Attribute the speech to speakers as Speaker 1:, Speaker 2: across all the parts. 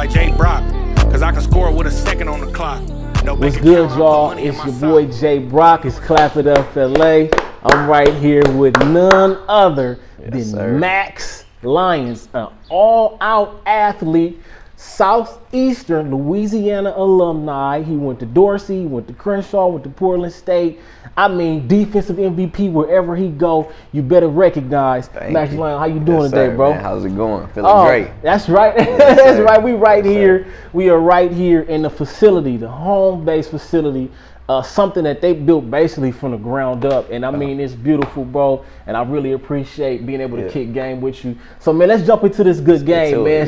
Speaker 1: like Jay Brock, cause I can score with a second on the clock. No
Speaker 2: What's good, y'all? It's your boy Jay Brock. It's Clapitup La W. I'm right here with none other than Max Lyons, an all-out athlete, Southeastern Louisiana alumni. He went to Dorsey, he went to Crenshaw, went to Portland State. I mean, defensive MVP wherever he go. You better recognize Max Lyons. How you doing today, bro?
Speaker 3: Man, how's it going? Feeling great.
Speaker 2: That's right. That's right. We right here. We are right here in the facility, the home-based facility. Something that they built basically from the ground up, and I mean it's beautiful, bro. And I really appreciate being able to kick game with you. So man, let's jump into this good game, man.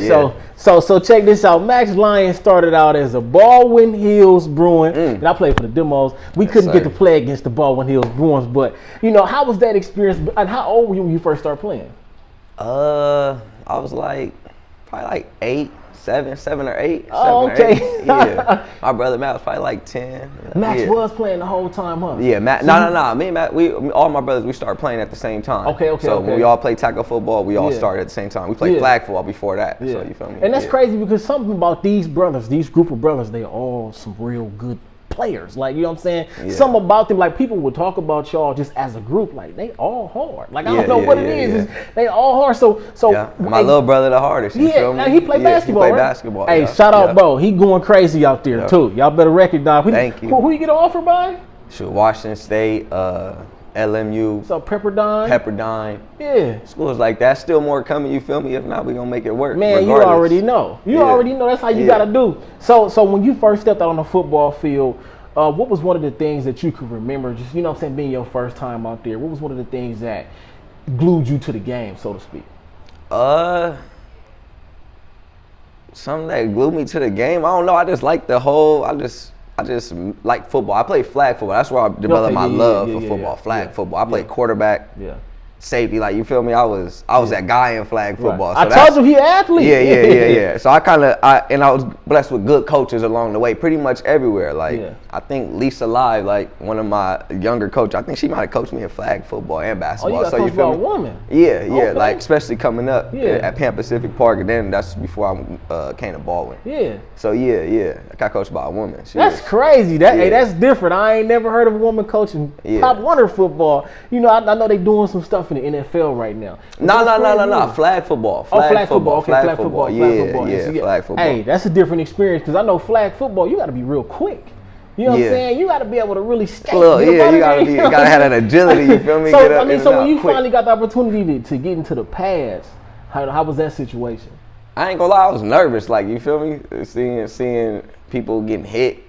Speaker 2: So check this out. Max Lyons started out as a Baldwin Hills Bruin, and I played for the Demos. We couldn't get to play against the Baldwin Hills Bruins, but you know, how was that experience? And how old were you when you first started playing?
Speaker 3: I was like probably like 7 or 8.
Speaker 2: Oh, okay.
Speaker 3: Yeah. My brother Matt was probably like 10.
Speaker 2: Max was playing the whole time, huh?
Speaker 3: Yeah, Matt. No. Me and Matt, all my brothers, we started playing at the same time.
Speaker 2: Okay.
Speaker 3: So when we all played tackle football, we all started at the same time. We played flag football before that. So you feel me?
Speaker 2: And that's crazy because something about these brothers, these group of brothers, they are all some real good players. Like, you know what I'm saying? Something about them, like people would talk about y'all just as a group, like they all hard. Like I don't know what it is. They all hard. So
Speaker 3: my little brother the hardest. You feel me?
Speaker 2: He played basketball.
Speaker 3: He played
Speaker 2: right?
Speaker 3: basketball.
Speaker 2: Hey, shout out Bo. He going crazy out there too. Y'all better recognize.
Speaker 3: Thank you.
Speaker 2: Who you get an offer by?
Speaker 3: Shoot, Washington State, LMU.
Speaker 2: So Pepperdine. Yeah.
Speaker 3: Schools like that. Still more coming, you feel me? If not, we gonna make it work.
Speaker 2: Man,
Speaker 3: regardless.
Speaker 2: you already know. You already know that's how you gotta do. So when you first stepped out on the football field, what was one of the things that you could remember, just, you know what I'm saying, being your first time out there? What was one of the things that glued you to the game, so to speak?
Speaker 3: Something that glued me to the game, I don't know. I just like the whole, I just like football. I played flag football. That's where I developed my love for football, flag football. I played quarterback. Safety, like, you feel me? I was that guy in flag football. So
Speaker 2: I told you he an athlete.
Speaker 3: Yeah. So I was blessed with good coaches along the way, pretty much everywhere. Like I think Lisa Live, like one of my younger coaches, I think she might have coached me in flag football and basketball.
Speaker 2: Oh, you got coached by a woman?
Speaker 3: Yeah. Like especially coming up at Pan Pacific Park, and then that's before I came to Baldwin. So I got coached by a woman.
Speaker 2: That's crazy. Hey, that's different. I ain't never heard of a woman coaching Pop Warner football. You know, I know they doing some stuff in the NFL right now.
Speaker 3: No. Flag football.
Speaker 2: Flag football. Okay, flag football.
Speaker 3: Yeah, flag football.
Speaker 2: Hey, that's a different experience because I know flag football, you got to be real quick. You know what I'm saying? You got to be able to really skate.
Speaker 3: Well, you gotta have that agility. You feel me?
Speaker 2: So when you finally got the opportunity to get into the pads, how was that situation?
Speaker 3: I ain't gonna lie, I was nervous. Like, you feel me? Seeing people getting hit,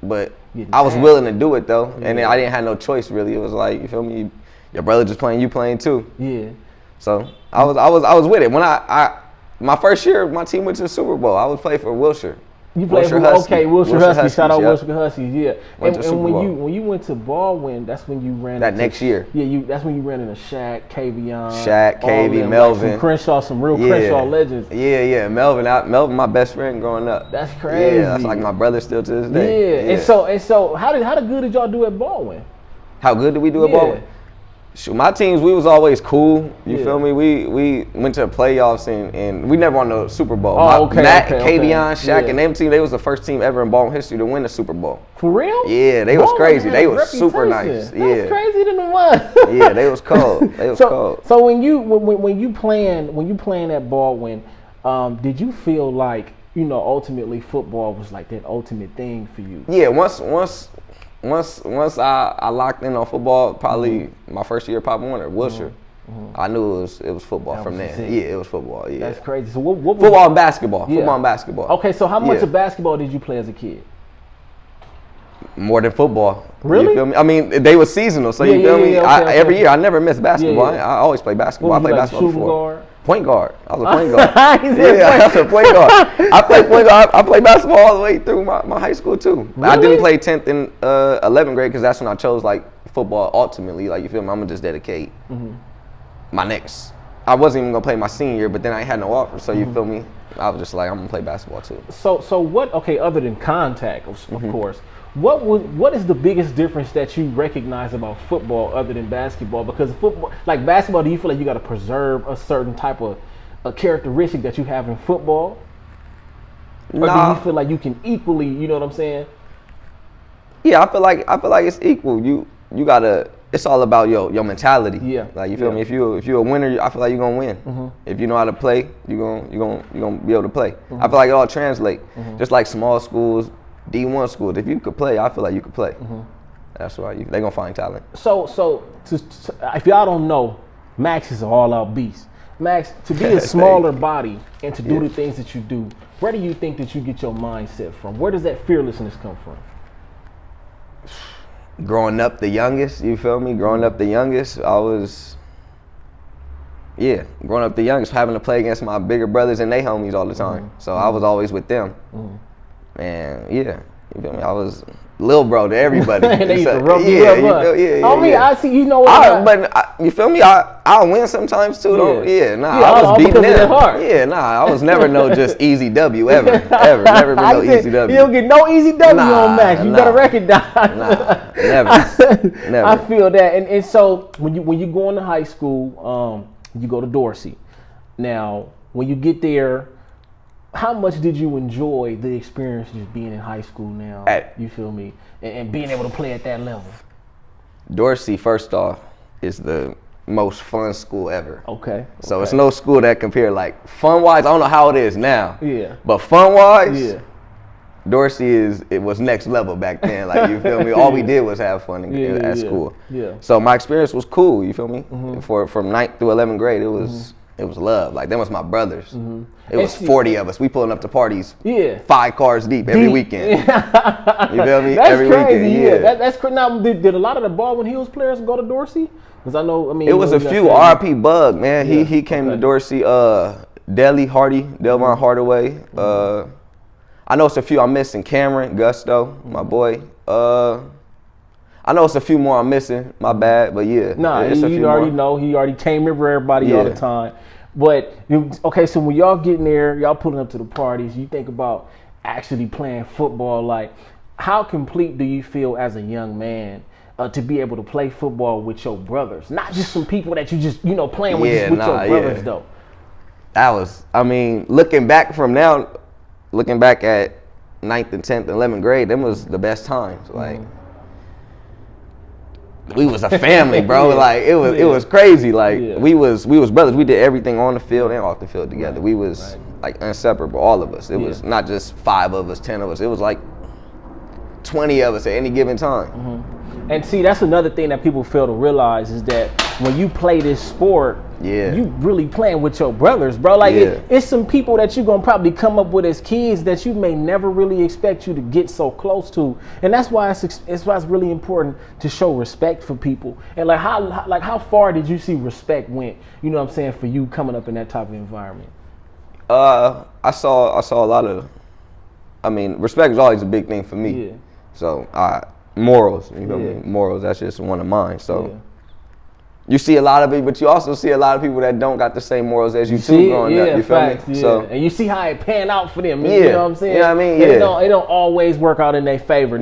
Speaker 3: but I was willing to do it though, and then I didn't have no choice really. It was like, you feel me? Your brother just playing, you playing too. Yeah. So I was with it. When my first year, my team went to the Super Bowl. I was playing for Wilshire.
Speaker 2: You played for Wilshire Huskies. Shout out Wilshire Huskies. Yeah. And when you went to Baldwin, that's when you ran
Speaker 3: that next year.
Speaker 2: Yeah, that's when you ran into Shaq, Kavion,
Speaker 3: Melvin,
Speaker 2: like Crenshaw, some real Crenshaw legends.
Speaker 3: Yeah. Melvin, my best friend growing up.
Speaker 2: That's crazy.
Speaker 3: Yeah, that's like my brother still to this day.
Speaker 2: Yeah. And so how good did y'all do at Baldwin?
Speaker 3: How good did we do at Baldwin? Shoot, my teams, we was always cool. You feel me? We went to the playoffs and we never won the Super Bowl. Matt, Kavion, Shaq, and them team, they was the first team ever in Baldwin history to win the Super Bowl.
Speaker 2: For real?
Speaker 3: Yeah, they was crazy. They was super nice.
Speaker 2: That's crazy than the one.
Speaker 3: Yeah, they was cold. Cold.
Speaker 2: So when you playing at Baldwin, did you feel like, you know, ultimately football was like that ultimate thing for you?
Speaker 3: Yeah, once I locked in on football, probably my first year at Pop Warner, Wilshire, I knew it was football from there. Yeah, it was football. Yeah,
Speaker 2: that's crazy. So what was
Speaker 3: football and basketball? Yeah. Football and basketball.
Speaker 2: Okay, so how much of basketball did you play as a kid?
Speaker 3: More than football.
Speaker 2: Really?
Speaker 3: You feel me? I mean, they were seasonal, so you feel me? Every year, I never missed basketball. I always play basketball. I played basketball before.
Speaker 2: Guard?
Speaker 3: Point guard. I was a point guard. I was a point guard. I played point guard. I played basketball all the way through my high school too.
Speaker 2: Really?
Speaker 3: I didn't play 10th and 11th grade because that's when I chose like football ultimately. Like, you feel me? I'm gonna just dedicate my next. I wasn't even gonna play my senior year, but then I had no offer. So you feel me? I was just like, I'm gonna play basketball too.
Speaker 2: So what? Okay, other than contact, of course. What is the biggest difference that you recognize about football other than basketball? Because football, like basketball, do you feel like you got to preserve a certain type of a characteristic that you have in football? Or do you feel like you can equally, you know what I'm saying?
Speaker 3: Yeah, I feel like it's equal. You gotta. It's all about your mentality.
Speaker 2: Yeah.
Speaker 3: Like you feel me? If you're a winner, I feel like you're gonna win. If you know how to play, you're gonna be able to play. I feel like it all translate. Just like small schools, D1 schools. If you could play, I feel like you could play. That's why they gonna find talent.
Speaker 2: So if y'all don't know, Max is an all-out beast. Max, to be a smaller body and to do the things that you do, where do you think that you get your mindset from? Where does that fearlessness come from?
Speaker 3: Growing up the youngest, you feel me? Growing up the youngest, growing up the youngest, having to play against my bigger brothers and they homies all the time. So I was always with them. And you feel me? I was little bro to everybody.
Speaker 2: And they used to rub you up. I see, you know what?
Speaker 3: But you feel me? I'll win sometimes too. I was beating them. I was never no just easy W ever. Never been no easy W.
Speaker 2: You don't get no easy W on Max. You better recognize.
Speaker 3: Never.
Speaker 2: I feel that. And so when you go into high school, you go to Dorsey. Now, when you get there, how much did you enjoy the experience just being in high school now? You feel me? And being able to play at that level.
Speaker 3: Dorsey, first off, is the most fun school ever.
Speaker 2: Okay.
Speaker 3: So it's no school that compare like fun-wise. I don't know how it is now.
Speaker 2: Yeah.
Speaker 3: But fun-wise, Dorsey was next level back then. Like you feel me? All we did was have fun at school.
Speaker 2: Yeah.
Speaker 3: So my experience was cool. You feel me? From 9th through 11th grade, it was love. Like them was my brothers. It was 40 of us. We pulling up to parties. 5 cars deep every weekend. You feel me?
Speaker 2: That's
Speaker 3: every
Speaker 2: crazy.
Speaker 3: weekend.
Speaker 2: That's crazy. Now, did a lot of the Baldwin Hills players go to Dorsey? Because I know.
Speaker 3: It was a few. RP Bug, man. He came to Dorsey. Delvon Hardaway. I know it's a few I'm missing. Cameron Gusto, my boy. I know it's a few more I'm missing. My bad, but
Speaker 2: you already know. He already can't remember everybody all the time. But okay, so when y'all getting there, y'all pulling up to the parties, you think about actually playing football. Like, how complete do you feel as a young man to be able to play football with your brothers? Not just some people that you just playing with, your brothers though.
Speaker 3: That was, looking back at 9th and 10th and 11th grade, them was the best times. Like. We was a family, bro. Like it was crazy. Like we was brothers. We did everything on the field and off the field together. We was like inseparable, all of us. It was not just 5 of us, 10 of us. It was like 20 of us at any given time.
Speaker 2: And see, that's another thing that people fail to realize is that when you play this sport, you really playing with your brothers, bro. Like it's some people that you're gonna probably come up with as kids that you may never really expect you to get so close to, and that's why it's really important to show respect for people. And how far did you see respect went? You know what I'm saying, for you coming up in that type of environment?
Speaker 3: I saw a lot of. Respect is always a big thing for me. So morals, you know what I mean? Morals, that's just one of mine. So you see a lot of it, but you also see a lot of people that don't got the same morals as you too growing up. You feel me? So,
Speaker 2: and you see how it pan out for them. You know what I'm saying?
Speaker 3: You know what I mean?
Speaker 2: It don't always work out in their favor.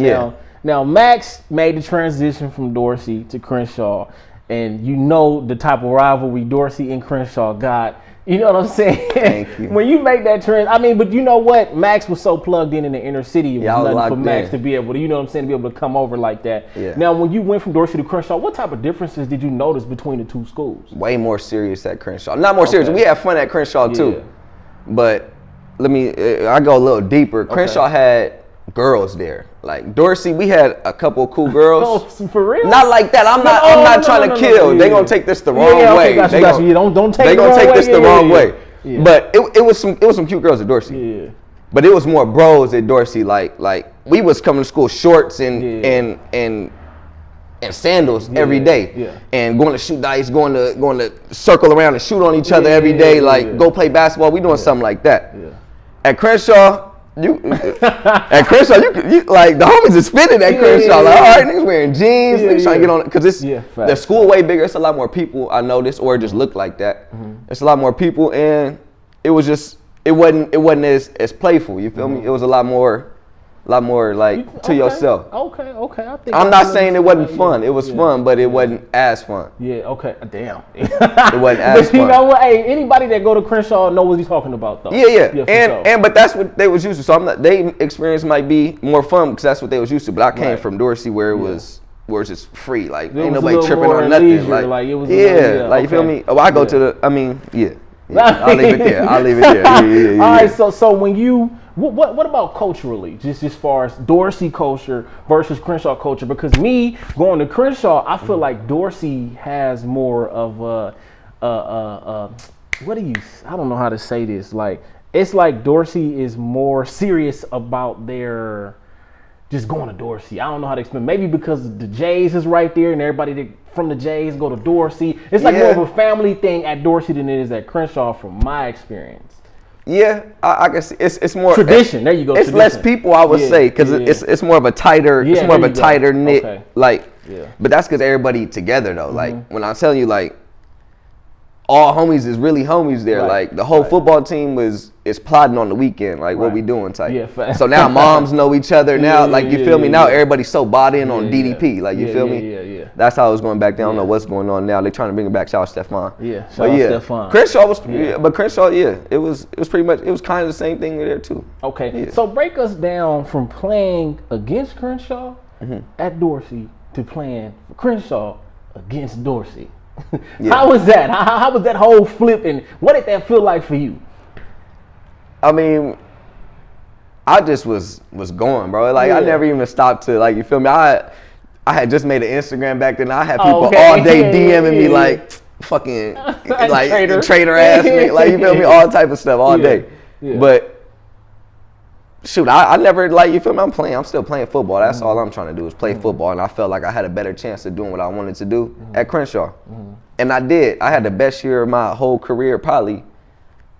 Speaker 2: Now Max made the transition from Dorsey to Crenshaw, and you know the type of rivalry Dorsey and Crenshaw got. You know what I'm saying?
Speaker 3: Thank you.
Speaker 2: When you make that trend, but you know what? Max was so plugged in the inner city, it was nothing for Max to be able to, you know what I'm saying, to be able to come over like that. Now, when you went from Dorsey to Crenshaw, what type of differences did you notice between the two schools?
Speaker 3: Way more serious at Crenshaw. Not more serious. We had fun at Crenshaw too. But I go a little deeper. Crenshaw had girls there. Like Dorsey, we had a couple of cool girls.
Speaker 2: Oh, for real?
Speaker 3: Not like that. I'm not trying to kill. They gonna take this the wrong way.
Speaker 2: Don't take
Speaker 3: they
Speaker 2: it
Speaker 3: gonna take this the wrong way.
Speaker 2: Yeah.
Speaker 3: But it was some cute girls at Dorsey.
Speaker 2: Yeah.
Speaker 3: But it was more bros at Dorsey. Like we was coming to school shorts and sandals every day, and going to shoot dice, going to circle around and shoot on each other every day. Go play basketball. We doing something like that. At Crenshaw. At Crenshaw, you like the homies is spinning at Crenshaw. Like, all right, niggas wearing jeans, niggas trying to get on it because it's the school way bigger. It's a lot more people. I noticed, or it just looked like that. It's a lot more people, and it wasn't as playful. You feel me? It was a lot more like to yourself.
Speaker 2: Okay.
Speaker 3: I'm not saying it wasn't fun. It was fun, but it wasn't as fun.
Speaker 2: Yeah. Okay. Damn.
Speaker 3: It wasn't as fun.
Speaker 2: You know what? Hey, anybody that go to Crenshaw know what he's talking about, though.
Speaker 3: Yeah. And but that's what they was used to. So they experience might be more fun because that's what they was used to. But I came from Dorsey where it was just free. Like ain't nobody tripping on nothing.
Speaker 2: Leisure, like it was.
Speaker 3: Like you feel me? Oh, I go to the. I mean, I'll leave it there. Yeah.
Speaker 2: All right. So when you. What about culturally, just as far as Dorsey culture versus Crenshaw culture? Because me going to Crenshaw, I feel like Dorsey has more of I don't know how to say this. Like it's like Dorsey is more serious about their just going to Dorsey. I don't know how to explain. Maybe because the Jays is right there and everybody from the Jays go to Dorsey. It's like more of a family thing at Dorsey than it is at Crenshaw, from my experience.
Speaker 3: Yeah, I guess it's more
Speaker 2: tradition. There you go.
Speaker 3: It's
Speaker 2: tradition.
Speaker 3: Less people, I would say, because it's more of a tighter, it's more of a tighter knit.
Speaker 2: Okay.
Speaker 3: Like, but that's because everybody together though. Like when I'm telling you, like all homies is really homies there.
Speaker 2: Right.
Speaker 3: Like the whole football team is plotting on the weekend, like what we doing type.
Speaker 2: Yeah,
Speaker 3: so now moms know each other now. Like you feel me? Now everybody's so bought in on DDP. Like you feel me?
Speaker 2: Yeah.
Speaker 3: That's how it was going back down. I don't know what's going on now. They trying to bring it back. Shout out Stefan.
Speaker 2: Yeah, shout out Stefan.
Speaker 3: Crenshaw was, but Crenshaw, it was pretty much, it was kind of the same thing there too.
Speaker 2: Okay, so break us down from playing against Crenshaw at Dorsey to playing for Crenshaw against Dorsey. How was that? How was that whole flip, and what did that feel like for you?
Speaker 3: I mean, I just was going, bro. Like I never even stopped to, like, you feel me? I had just made an Instagram back then. I had people all day DMing me like fucking like traitor ass nigga, like you feel me? All type of stuff all day. Yeah. But shoot, I never, like, you feel me? I'm still playing football. That's all I'm trying to do is play football. And I felt like I had a better chance of doing what I wanted to do at Crenshaw. And I did. I had the best year of my whole career probably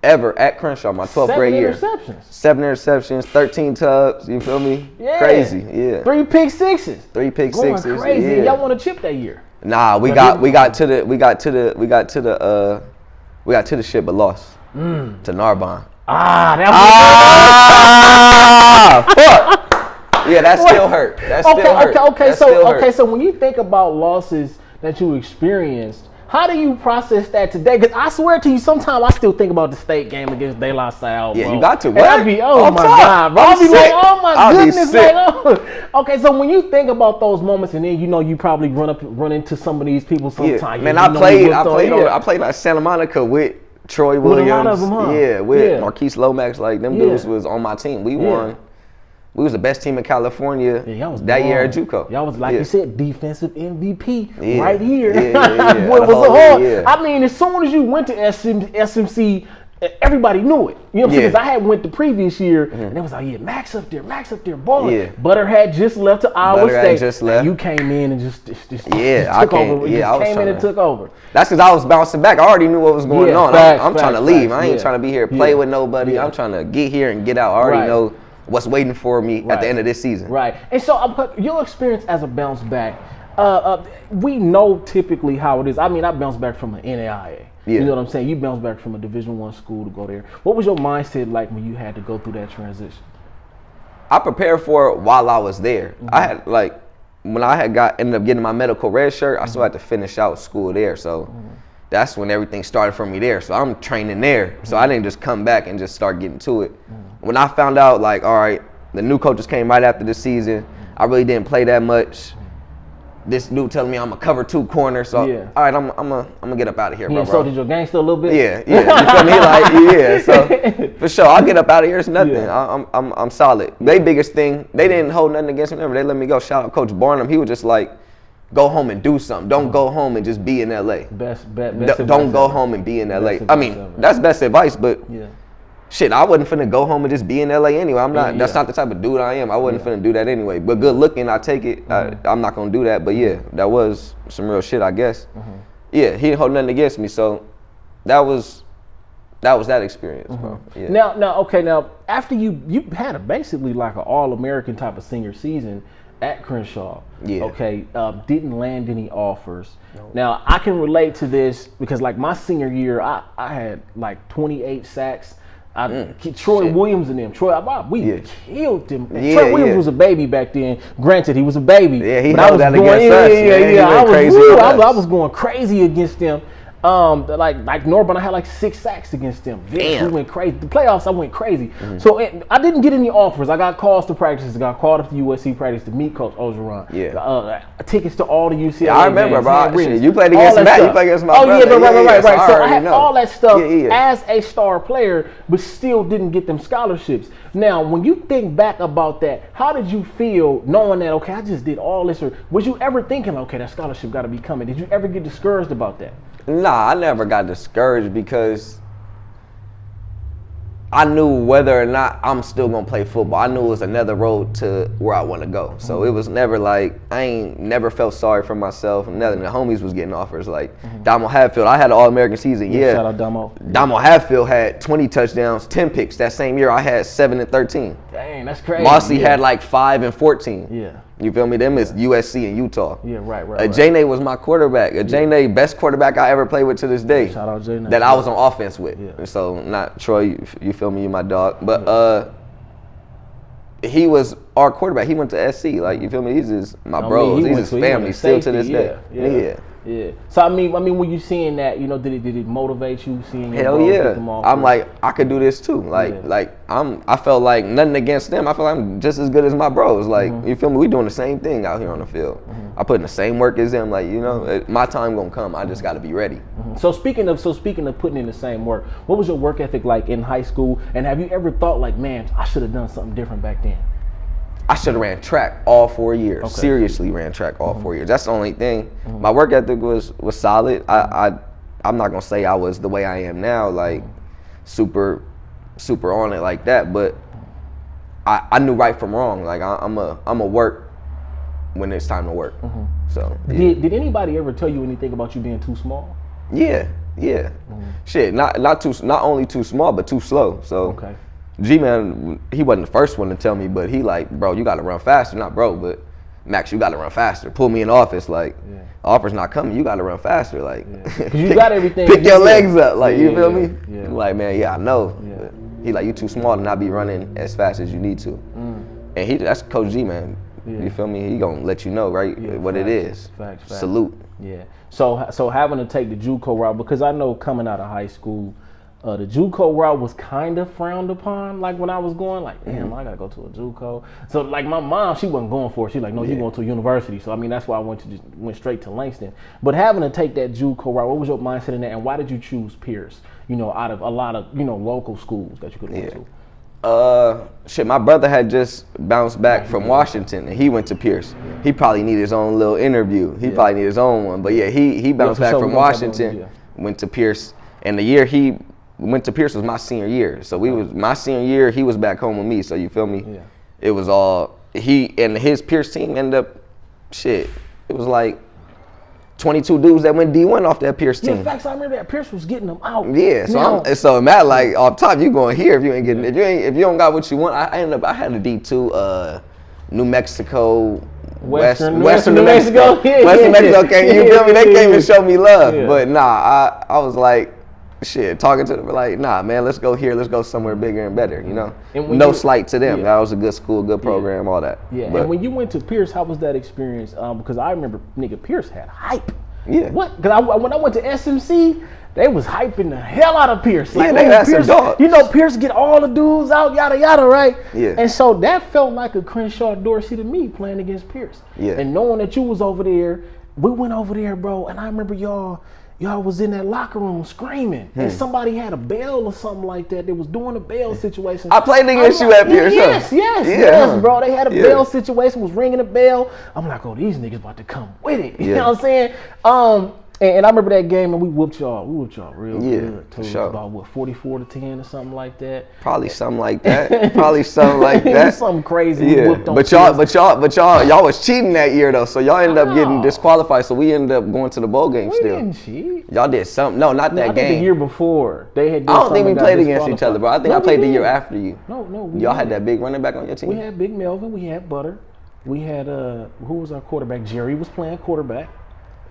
Speaker 3: ever at Crenshaw, my 12th grade year. 7 interceptions, 13 tubs, you feel me?
Speaker 2: Yeah.
Speaker 3: Crazy, yeah.
Speaker 2: 3 pick sixes.
Speaker 3: Going
Speaker 2: crazy.
Speaker 3: Yeah.
Speaker 2: Y'all won a chip that year.
Speaker 3: Nah, we got to the ship but lost to Narbonne. Fuck. Yeah, that still hurt.
Speaker 2: So when you think about losses that you experienced, how do you process that today? Because I swear to you, sometimes I still think about the state game against De La Salle, bro.
Speaker 3: Yeah, you got to.
Speaker 2: And I be, oh my God, bro. I be like, oh my goodness, man. Okay, so when you think about those moments, and then you probably run into some of these people sometimes.
Speaker 3: Yeah. Man, I played like Santa Monica with Troy Williams. With a lot of them, huh? Yeah, with Marquise Lomax. Like them dudes was on my team. We won. We was the best team in California that year at JUCO.
Speaker 2: Y'all was, like you said, defensive MVP right here.
Speaker 3: Boy,
Speaker 2: it was hard. I mean, as soon as you went to SMC, everybody knew it. You know what I'm saying? Because I had went the previous year, and it was like, Max up there, balling. Yeah. Butter had just left to Iowa State. And you came in and just took over. Came in and took over.
Speaker 3: That's because I was bouncing back. I already knew what was going on. I'm trying to leave. I ain't trying to be here, play with nobody. I'm trying to get here and get out. I already know what's waiting for me at the end of this season.
Speaker 2: Right. And so your experience as a bounce back, we know typically how it is. I mean, I bounced back from an NAIA. You know what I'm saying? You bounced back from a Division I school to go there. What was your mindset like when you had to go through that transition?
Speaker 3: I prepared for it while I was there. I had, like, when I had ended up getting my medical red shirt, I still had to finish out school there. So that's when everything started for me there. So I'm training there. So I didn't just come back and just start getting to it. When I found out, like, all right, the new coaches came right after the season. I really didn't play that much. This dude telling me I'm a cover 2 corner. So, all right, I'm gonna get up out of here, bro.
Speaker 2: So did your gangster a little bit?
Speaker 3: Yeah. You feel me? Like, so for sure, I'll get up out of here. It's nothing. I'm solid. Their biggest thing, they didn't hold nothing against me. They let me go. Shout out Coach Barnum. He was just like, go home and do something. Don't go home and just be in LA. Don't go home and be in LA. I mean, that's best advice, but shit, I wasn't finna go home and just be in LA anyway. I'm not. That's not the type of dude I am. I wasn't finna do that anyway. But good looking, I take it. I'm not gonna do that. But that was some real shit, I guess. Yeah, he didn't hold nothing against me. So that was that experience, bro. Yeah.
Speaker 2: Now after you had basically like an All-American type of senior season at Crenshaw. Didn't land any offers. Now I can relate to this because like my senior year, I had like 28 sacks. Troy Williams and them. We killed them.
Speaker 3: Yeah,
Speaker 2: Troy Williams was a baby back then. Granted, he was a baby.
Speaker 3: Yeah, he
Speaker 2: but
Speaker 3: held that against us.
Speaker 2: I was going crazy against them. Like Norburn, I had like 6 sacks against them. We went crazy. The playoffs, I went crazy.
Speaker 3: Mm-hmm.
Speaker 2: So I didn't get any offers. I got calls to practices. I got called up to USC practice to meet Coach Ogeron.
Speaker 3: Yeah.
Speaker 2: Tickets to all the UCLA
Speaker 3: I remember,
Speaker 2: games,
Speaker 3: bro. You played against Matt. You played against my brother.
Speaker 2: Right. So I had all that stuff
Speaker 3: Yeah.
Speaker 2: as a star player, but still didn't get them scholarships. Now, when you think back about that, how did you feel knowing that, okay, I just did all this? Or was you ever thinking, okay, that scholarship got to be coming? Did you ever get discouraged about that?
Speaker 3: Nah, I never got discouraged because I knew whether or not I'm still gonna play football. I knew it was another road to where I want to go. So it was never like I ain't never felt sorry for myself. None of the homies was getting offers. Like Damo Hatfield, I had an All-American season. Yeah,
Speaker 2: shout out Damo.
Speaker 3: Damo Hatfield had 20 touchdowns, 10 picks. That same year, I had 7 and 13.
Speaker 2: Dang, that's crazy.
Speaker 3: Mossy had like 5 and 14.
Speaker 2: Yeah.
Speaker 3: You feel me? Them is USC and Utah.
Speaker 2: Yeah, right.
Speaker 3: Ajane was my quarterback. Ajane, best quarterback I ever played with to this day.
Speaker 2: Shout out Ajane.
Speaker 3: That I was on offense with.
Speaker 2: Yeah.
Speaker 3: So not Troy, you feel me? You my dog. But he was our quarterback. He went to SC. Like, you feel me? He's just my bros. He's his family still to this day.
Speaker 2: Yeah. So I mean, when you seeing that, did it motivate you seeing your
Speaker 3: Hell
Speaker 2: bros
Speaker 3: yeah.
Speaker 2: get them off?
Speaker 3: I'm like, I could do this too. I felt like nothing against them. I feel like I'm just as good as my bros. Like, you feel me? We doing the same thing out here on the field. I put in the same work as them. Like, my time gonna come. I just gotta be ready.
Speaker 2: So speaking of putting in the same work, what was your work ethic like in high school? And have you ever thought like, man, I should have done something different back then?
Speaker 3: I should have ran track all 4 years.
Speaker 2: Okay.
Speaker 3: Seriously ran track all 4 years. That's the only thing. My work ethic was solid. I'm not gonna say I was the way I am now, like super on it like that, but I knew right from wrong. Like I'm a work when it's time to work. So yeah.
Speaker 2: Did anybody ever tell you anything about you being too small?
Speaker 3: Yeah. Shit, not only too small, but too slow. So
Speaker 2: okay.
Speaker 3: G-Man, he wasn't the first one to tell me, but he like, bro, you got to run faster. Not bro, but Max, you got to run faster. Pull me in the office, like, offer's not coming. You got to run faster, like.
Speaker 2: You got everything.
Speaker 3: Pick your legs up, like, you feel me?
Speaker 2: Yeah.
Speaker 3: Like, man, I know. But he like, you too small to not be running as fast as you need to. And that's Coach G, man. You feel me? He gonna let you know, right, what it is.
Speaker 2: Facts.
Speaker 3: Salute.
Speaker 2: Yeah. So having to take the JUCO route, because I know coming out of high school, the JUCO route was kind of frowned upon. Like when I was going, like, damn, I gotta go to a JUCO. So like my mom, she wasn't going for it. She's like, no, you going to a university. So I mean, that's why I went straight to Langston. But having to take that JUCO route, what was your mindset in that, and why did you choose Pierce? Out of a lot of local schools that you could go to.
Speaker 3: Shit, my brother had just bounced back from Washington and he went to Pierce. He probably needed his own little interview. He probably needed his own one. But he bounced back from Washington, went to Pierce, and the year he went to Pierce was my senior year. So my senior year, he was back home with me. So you feel me? Yeah. It was all he and his Pierce team ended up it was like 22 dudes that went D1 off that Pierce team.
Speaker 2: Yeah, facts. I remember that Pierce was getting them out.
Speaker 3: Yeah, so Matt, like off top, you going here if you ain't getting if you don't got what you want. I had a D2 New Mexico. Western New Mexico. Western Mexico came. You feel me? They came and showed me love. Yeah. But nah, I was like, shit, talking to them like, nah, man, let's go here. Let's go somewhere bigger and better. No slight to them. That was a good school, good program, all that.
Speaker 2: Yeah. But, and when you went to Pierce, how was that experience? Because I remember, Pierce had hype.
Speaker 3: Yeah.
Speaker 2: What? Because when I went to SMC, they was hyping the hell out of Pierce. Like,
Speaker 3: they had some dogs.
Speaker 2: Pierce get all the dudes out, yada yada, right?
Speaker 3: Yeah.
Speaker 2: And so that felt like a Crenshaw Dorsey to me playing against Pierce.
Speaker 3: Yeah.
Speaker 2: And knowing that you was over there, we went over there, bro. And I remember y'all was in that locker room screaming, and somebody had a bell or something like that. They was doing a bell situation.
Speaker 3: I played against you at Pierce.
Speaker 2: Yes, bro. They had a bell situation, was ringing a bell. I'm like, oh, these niggas about to come with it. You know what I'm saying? And I remember that game, and we whooped y'all. We whooped y'all real good.
Speaker 3: For sure.
Speaker 2: About 44-10 or something like that.
Speaker 3: Probably something like that.
Speaker 2: Something crazy.
Speaker 3: Yeah. But y'all was cheating that year though, so y'all ended up getting disqualified. So we ended up going to the bowl game still.
Speaker 2: We didn't cheat.
Speaker 3: Y'all did something. No, not that
Speaker 2: I
Speaker 3: game.
Speaker 2: think the year before they had.
Speaker 3: I don't think we played against each other, bro. I think I played the year after you.
Speaker 2: No.
Speaker 3: Y'all had that big running back on your team.
Speaker 2: We had Big Melvin. We had Butter. We had who was our quarterback? Jerry was playing quarterback.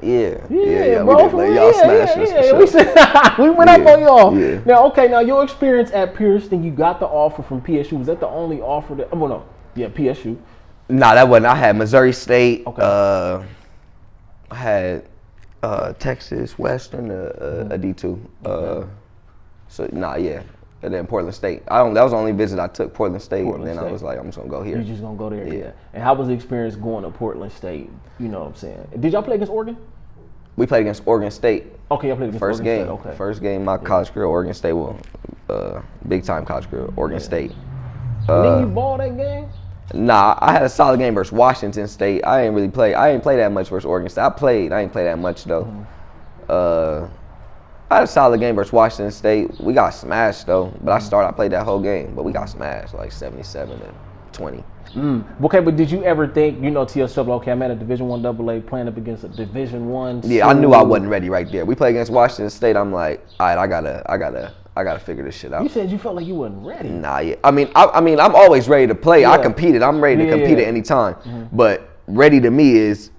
Speaker 2: Yeah,
Speaker 3: bro. Y'all smashed us for sure.
Speaker 2: We went up on y'all.
Speaker 3: Yeah.
Speaker 2: Now, your experience at Pierce, then you got the offer from PSU. Was that the only offer that? Oh no, yeah, PSU.
Speaker 3: Nah, that wasn't. I had Missouri State.
Speaker 2: Okay.
Speaker 3: I had Texas Western, a D2. And then Portland State. That was the only visit I took, Portland State. I was like, I'm just gonna go here.
Speaker 2: You're just gonna go there. Yeah. And how was the experience going to Portland State? You know what I'm saying? Did y'all play against Oregon?
Speaker 3: We played against Oregon State.
Speaker 2: Okay, y'all played against
Speaker 3: First
Speaker 2: Oregon
Speaker 3: game.
Speaker 2: State. Okay.
Speaker 3: First game my college career, Oregon State. Big time college career, Oregon State.
Speaker 2: And then you balled that game?
Speaker 3: Nah, I had a solid game versus Washington State. I didn't play that much versus Oregon State. I didn't play that much though. I had a solid game versus Washington State. We got smashed though, but I played that whole game, but we got smashed like 77-20.
Speaker 2: Okay, but did you ever think, to yourself, okay, I'm at a Division I AA playing up against a Division I?
Speaker 3: Yeah, I knew I wasn't ready right there. We played against Washington State. I'm like, all right, I gotta figure this shit out.
Speaker 2: You said you felt like you wasn't ready.
Speaker 3: Nah, yeah. I mean, I'm always ready to play. Yeah. I competed. I'm ready to compete at any time. But ready to me is,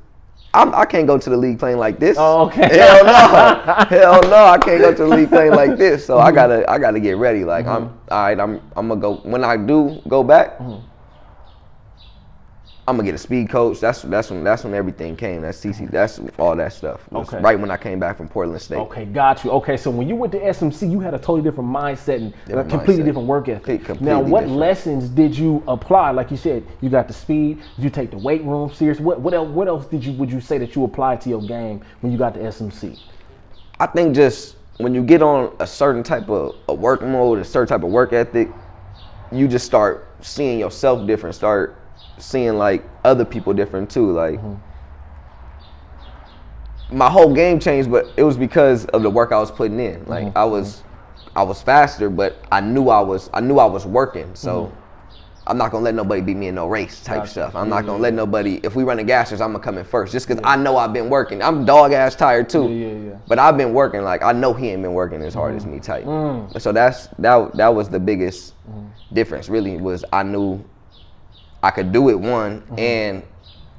Speaker 3: I can't go to the league playing like this.
Speaker 2: Oh, okay.
Speaker 3: Hell no, I can't go to the league playing like this. So I gotta get ready. Like I'm all right. I'm gonna go when I do go back. I'm gonna get a speed coach. That's when everything came. That's CC. That's all that stuff. Okay. Right when I came back from Portland State.
Speaker 2: Okay, got you. Okay, so when you went to SMC, you had a totally different mindset and a completely different work ethic. Now, what lessons did you apply? Like you said, you got the speed. Did you take the weight room serious? What else would you say that you applied to your game when you got to SMC?
Speaker 3: I think just when you get on a certain type of work mode, a certain type of work ethic, you just start seeing yourself different. Start seeing like other people different too. Like my whole game changed, but it was because of the work I was putting in. Like I was faster, but I knew I was working. So I'm not gonna let nobody beat me in no race type stuff. I'm not gonna let nobody. If we run the gassers, I'm gonna come in first, just because I know I've been working. I'm dog ass tired too, but I've been working. Like I know he ain't been working as hard as me type. So that was the biggest difference. Really, was I knew I could do it and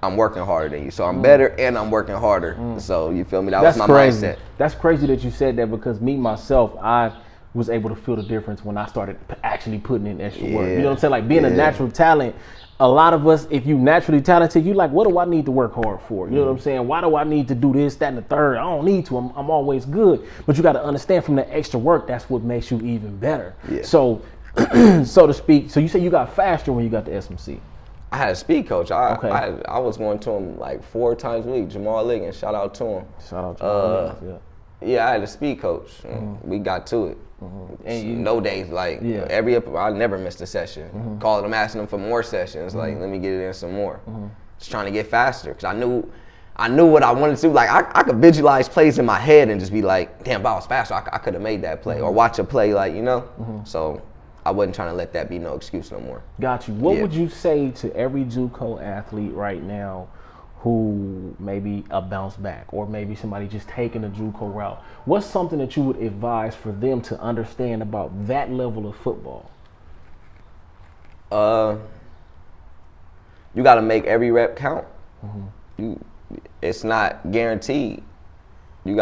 Speaker 3: I'm working harder than you. So I'm better and I'm working harder. So you feel me? That's my
Speaker 2: crazy.
Speaker 3: mindset.
Speaker 2: That's crazy that you said that, because me, myself, I was able to feel the difference when I started actually putting in extra work. You know what I'm saying? Like being a natural talent, a lot of us, if you naturally talented, you like, what do I need to work hard for? You know what I'm saying? Why do I need to do this, that, and the third? I don't need to. I'm always good. But you got to understand, from the extra work, that's what makes you even better. Yeah. So, so to speak, so you say you got faster when you got to SMC.
Speaker 3: I had a speed coach. I was going to him like 4 times a week. Jamal Liggins, shout out to him.
Speaker 2: Shout out to Jamal.
Speaker 3: Yeah, I had a speed coach. We got to it. And no days, like I never missed a session. Calling them, asking them for more sessions. Like, let me get it in some more. Just trying to get faster, because I knew what I wanted to do. Like I could visualize plays in my head and just be like, damn, if I was faster, I could have made that play, or watch a play, like So I wasn't trying to let that be no excuse no more.
Speaker 2: Got you. What would you say to every JUCO athlete right now who maybe a bounce back, or maybe somebody just taking a JUCO route? What's something that you would advise for them to understand about that level of football?
Speaker 3: You got to make every rep count. It's not guaranteed. You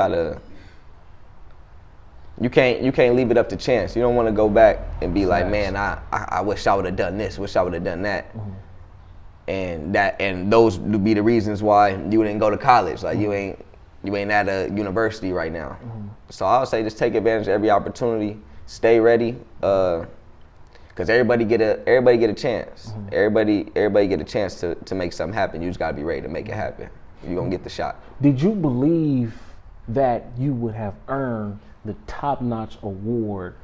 Speaker 3: can't leave it up to chance. You don't want to go back and be like, man, I wish I would have done this, wish I would have done that. And those would be the reasons why you didn't go to college. Like you ain't at a university right now. So I would say just take advantage of every opportunity, stay ready, because everybody get a chance. Everybody get a chance to make something happen. You just gotta be ready to make it happen. You're gonna get the shot.
Speaker 2: Did you believe that you would have earned the top-notch award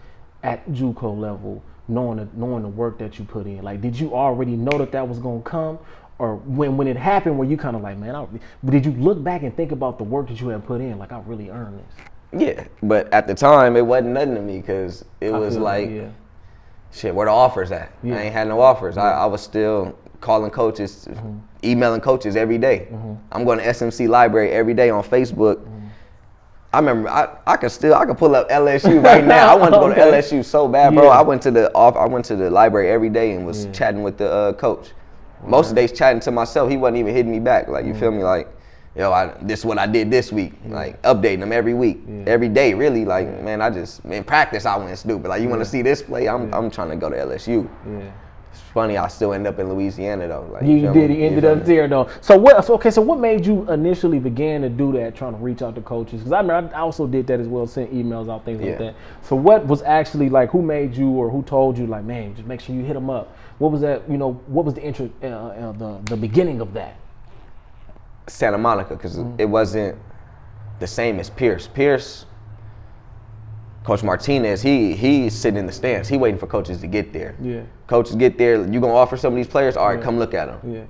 Speaker 2: at JUCO level, knowing the work that you put in? Like, did you already know that was gonna come, or when it happened, were you kind of like, man? Did you look back and think about the work that you had put in? Like, I really earned this.
Speaker 3: Yeah, but at the time, it wasn't nothing to me, because it was like, shit, where the offers at? I ain't had no offers. I was still calling coaches, emailing coaches every day. I'm going to SMC library every day on Facebook. I remember I could pull up LSU right now. I wanted to go to LSU so bad, bro. I went to the library every day and was chatting with the coach. Most of the days chatting to myself. He wasn't even hitting me back. Like, you feel me? Like, yo, this is what I did this week. Like updating them every week, every day, really. Like, man, in practice I went stupid. Like, you want to see this play? I'm trying to go to LSU.
Speaker 2: Yeah.
Speaker 3: It's funny, I still end up in Louisiana though. Like,
Speaker 2: you did. He ended up there though. So what made you initially begin to do that, trying to reach out to coaches? Because I also did that as well, sent emails out, things like that. So what was actually like? Who made you, or who told you, like, man, just make sure you hit them up? What was that? You know, what was the intro, the beginning of that?
Speaker 3: Santa Monica, because it wasn't the same as Pierce. Pierce, Coach Martinez, he's sitting in the stands. He waiting for coaches to get there. Yeah. Coaches get there, you gonna offer some of these players? All right, come look at them. Yeah.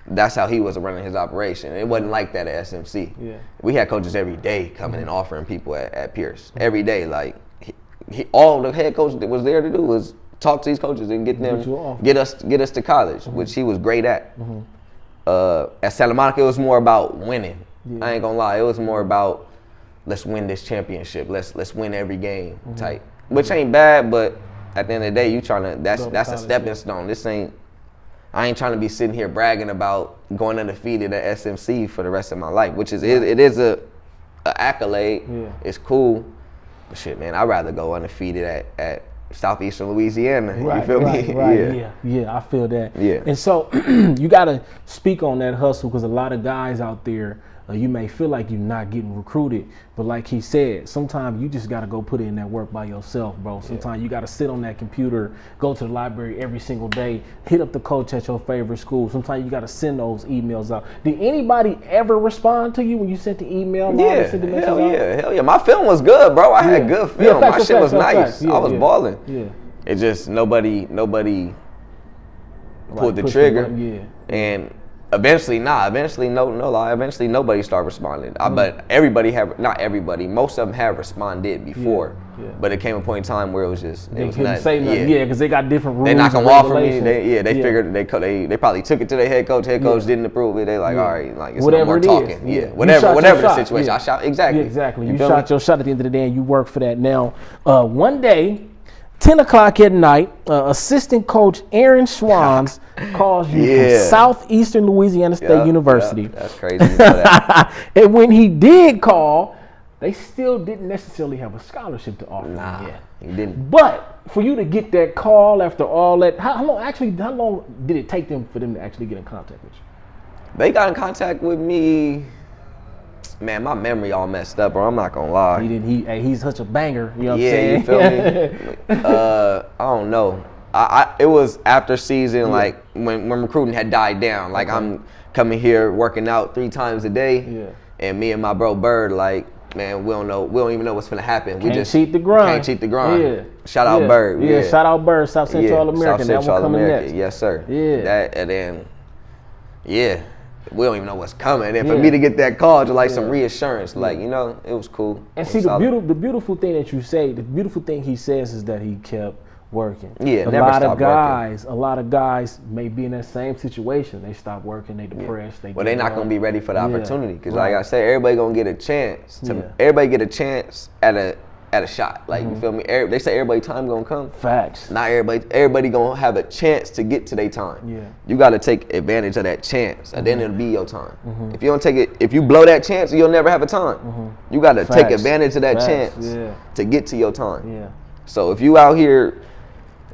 Speaker 3: That's how he was running his operation. It wasn't like that at SMC. Yeah. We had coaches every day coming and offering people at Pierce. Every day, like all the head coach that was there to do was talk to these coaches and get us to college, which he was great at. At Santa Monica, it was more about winning. I ain't gonna lie, it was more about let's win this championship. Let's win every game type, which ain't bad, but at the end of the day, you trying to that's a stepping stone. I ain't trying to be sitting here bragging about going undefeated at SMC for the rest of my life, which is it is a accolade. Yeah. It's cool, but shit, man, I'd rather go undefeated at Southeastern Louisiana. You feel me?
Speaker 2: Right. Yeah, I feel that. Yeah. And so you gotta speak on that hustle, because a lot of guys out there, you may feel like you're not getting recruited, but like he said, sometimes you just gotta go put in that work by yourself, bro. Sometimes you gotta sit on that computer, go to the library every single day, hit up the coach at your favorite school. Sometimes you gotta send those emails out. Did anybody ever respond to you when you sent the email?
Speaker 3: Hell yeah. My film was good, bro. I had good film. My shit was nice. I was balling. Yeah. It just nobody pulled the trigger. And eventually nobody started responding. But not everybody, most of them have responded before. But it came a point in time where it was just
Speaker 2: they couldn't say nothing. Because they got different rules.
Speaker 3: They not gonna offer me. They figured they probably took it to their head coach. Head coach didn't approve it. They like, all right, like it's
Speaker 2: whatever
Speaker 3: no more talking. Whatever the situation. I shot exactly.
Speaker 2: You shot your shot at the end of the day, and you work for that. Now, one day, 10 o'clock at night, assistant coach Aaron Schwanz calls you from Southeastern Louisiana State University.
Speaker 3: That's crazy. You know that.
Speaker 2: And when he did call, they still didn't necessarily have a scholarship to offer yet.
Speaker 3: He didn't.
Speaker 2: But for you to get that call after all that, how long did it take them for them to actually get in contact with you?
Speaker 3: They got in contact with me. Man, my memory all messed up, bro. I'm not gonna lie.
Speaker 2: He's such a banger. You know what I'm saying?
Speaker 3: You feel me? I don't know. It was after season, like when recruiting had died down. Like I'm coming here working out 3 times a day, and me and my bro Bird, like, man, we don't even know what's gonna happen. We just
Speaker 2: cheat the grind.
Speaker 3: Can't cheat the grind. Yeah. Shout out Bird.
Speaker 2: Yeah, shout out Bird, South Central American.
Speaker 3: South Central
Speaker 2: that will come next.
Speaker 3: Yes, sir. Yeah. That and then, we don't even know what's coming. And for me to get that call, just like some reassurance, like, you know, it was cool.
Speaker 2: And see, the beautiful thing that you say, the beautiful thing he says is that he kept working.
Speaker 3: Yeah,
Speaker 2: a lot of guys may be in that same situation. They stop working, they depressed. They're
Speaker 3: not gonna be ready for the opportunity, because like I said, everybody gonna get a chance everybody get a chance at a shot. Like, you feel me? They say everybody time gonna come.
Speaker 2: Facts.
Speaker 3: Not everybody gonna have a chance to get to their time. Yeah. You gotta take advantage of that chance, and then it'll be your time. If you don't take it, if you blow that chance, you'll never have a time. You gotta take advantage of that chance to get to your time. Yeah. So if you out here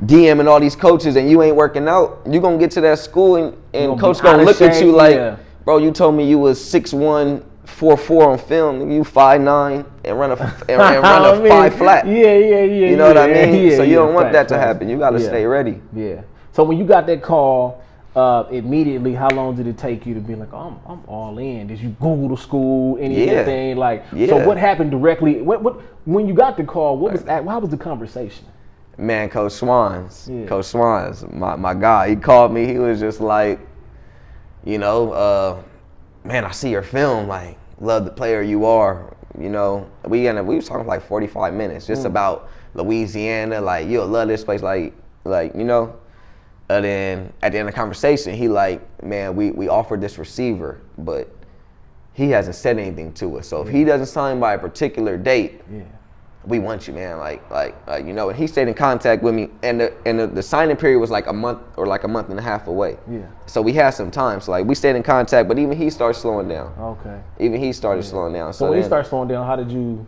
Speaker 3: DMing all these coaches and you ain't working out, you gonna get to that school and coach gonna look at you like, bro, you told me you was 6'1", 4'4" on film, you 5'9" and run a 5 flat. You know what I mean? So you don't want that to happen. You gotta stay ready.
Speaker 2: Yeah. So when you got that call, immediately, how long did it take you to be like, oh, I'm all in? Did you Google the school, anything? So what happened directly? What when you got the call? What was that? How was the conversation?
Speaker 3: Man, Coach Schwanz, my guy, he called me. He was just like, you know, man, I see your film. Like, love the player you are. You know, we was talking for like 45 minutes just about Louisiana. Like, you'll love this place. Like you know. And then at the end of the conversation, he like, man, we offered this receiver, but he hasn't said anything to us. So if he doesn't sign by a particular date, we want you, man. Like, you know, and he stayed in contact with me, and the signing period was like a month and a half away.
Speaker 2: Yeah.
Speaker 3: So we had some time. So like we stayed in contact, but even he started slowing down.
Speaker 2: Okay.
Speaker 3: Even he started slowing down.
Speaker 2: So when he started slowing down, how did you?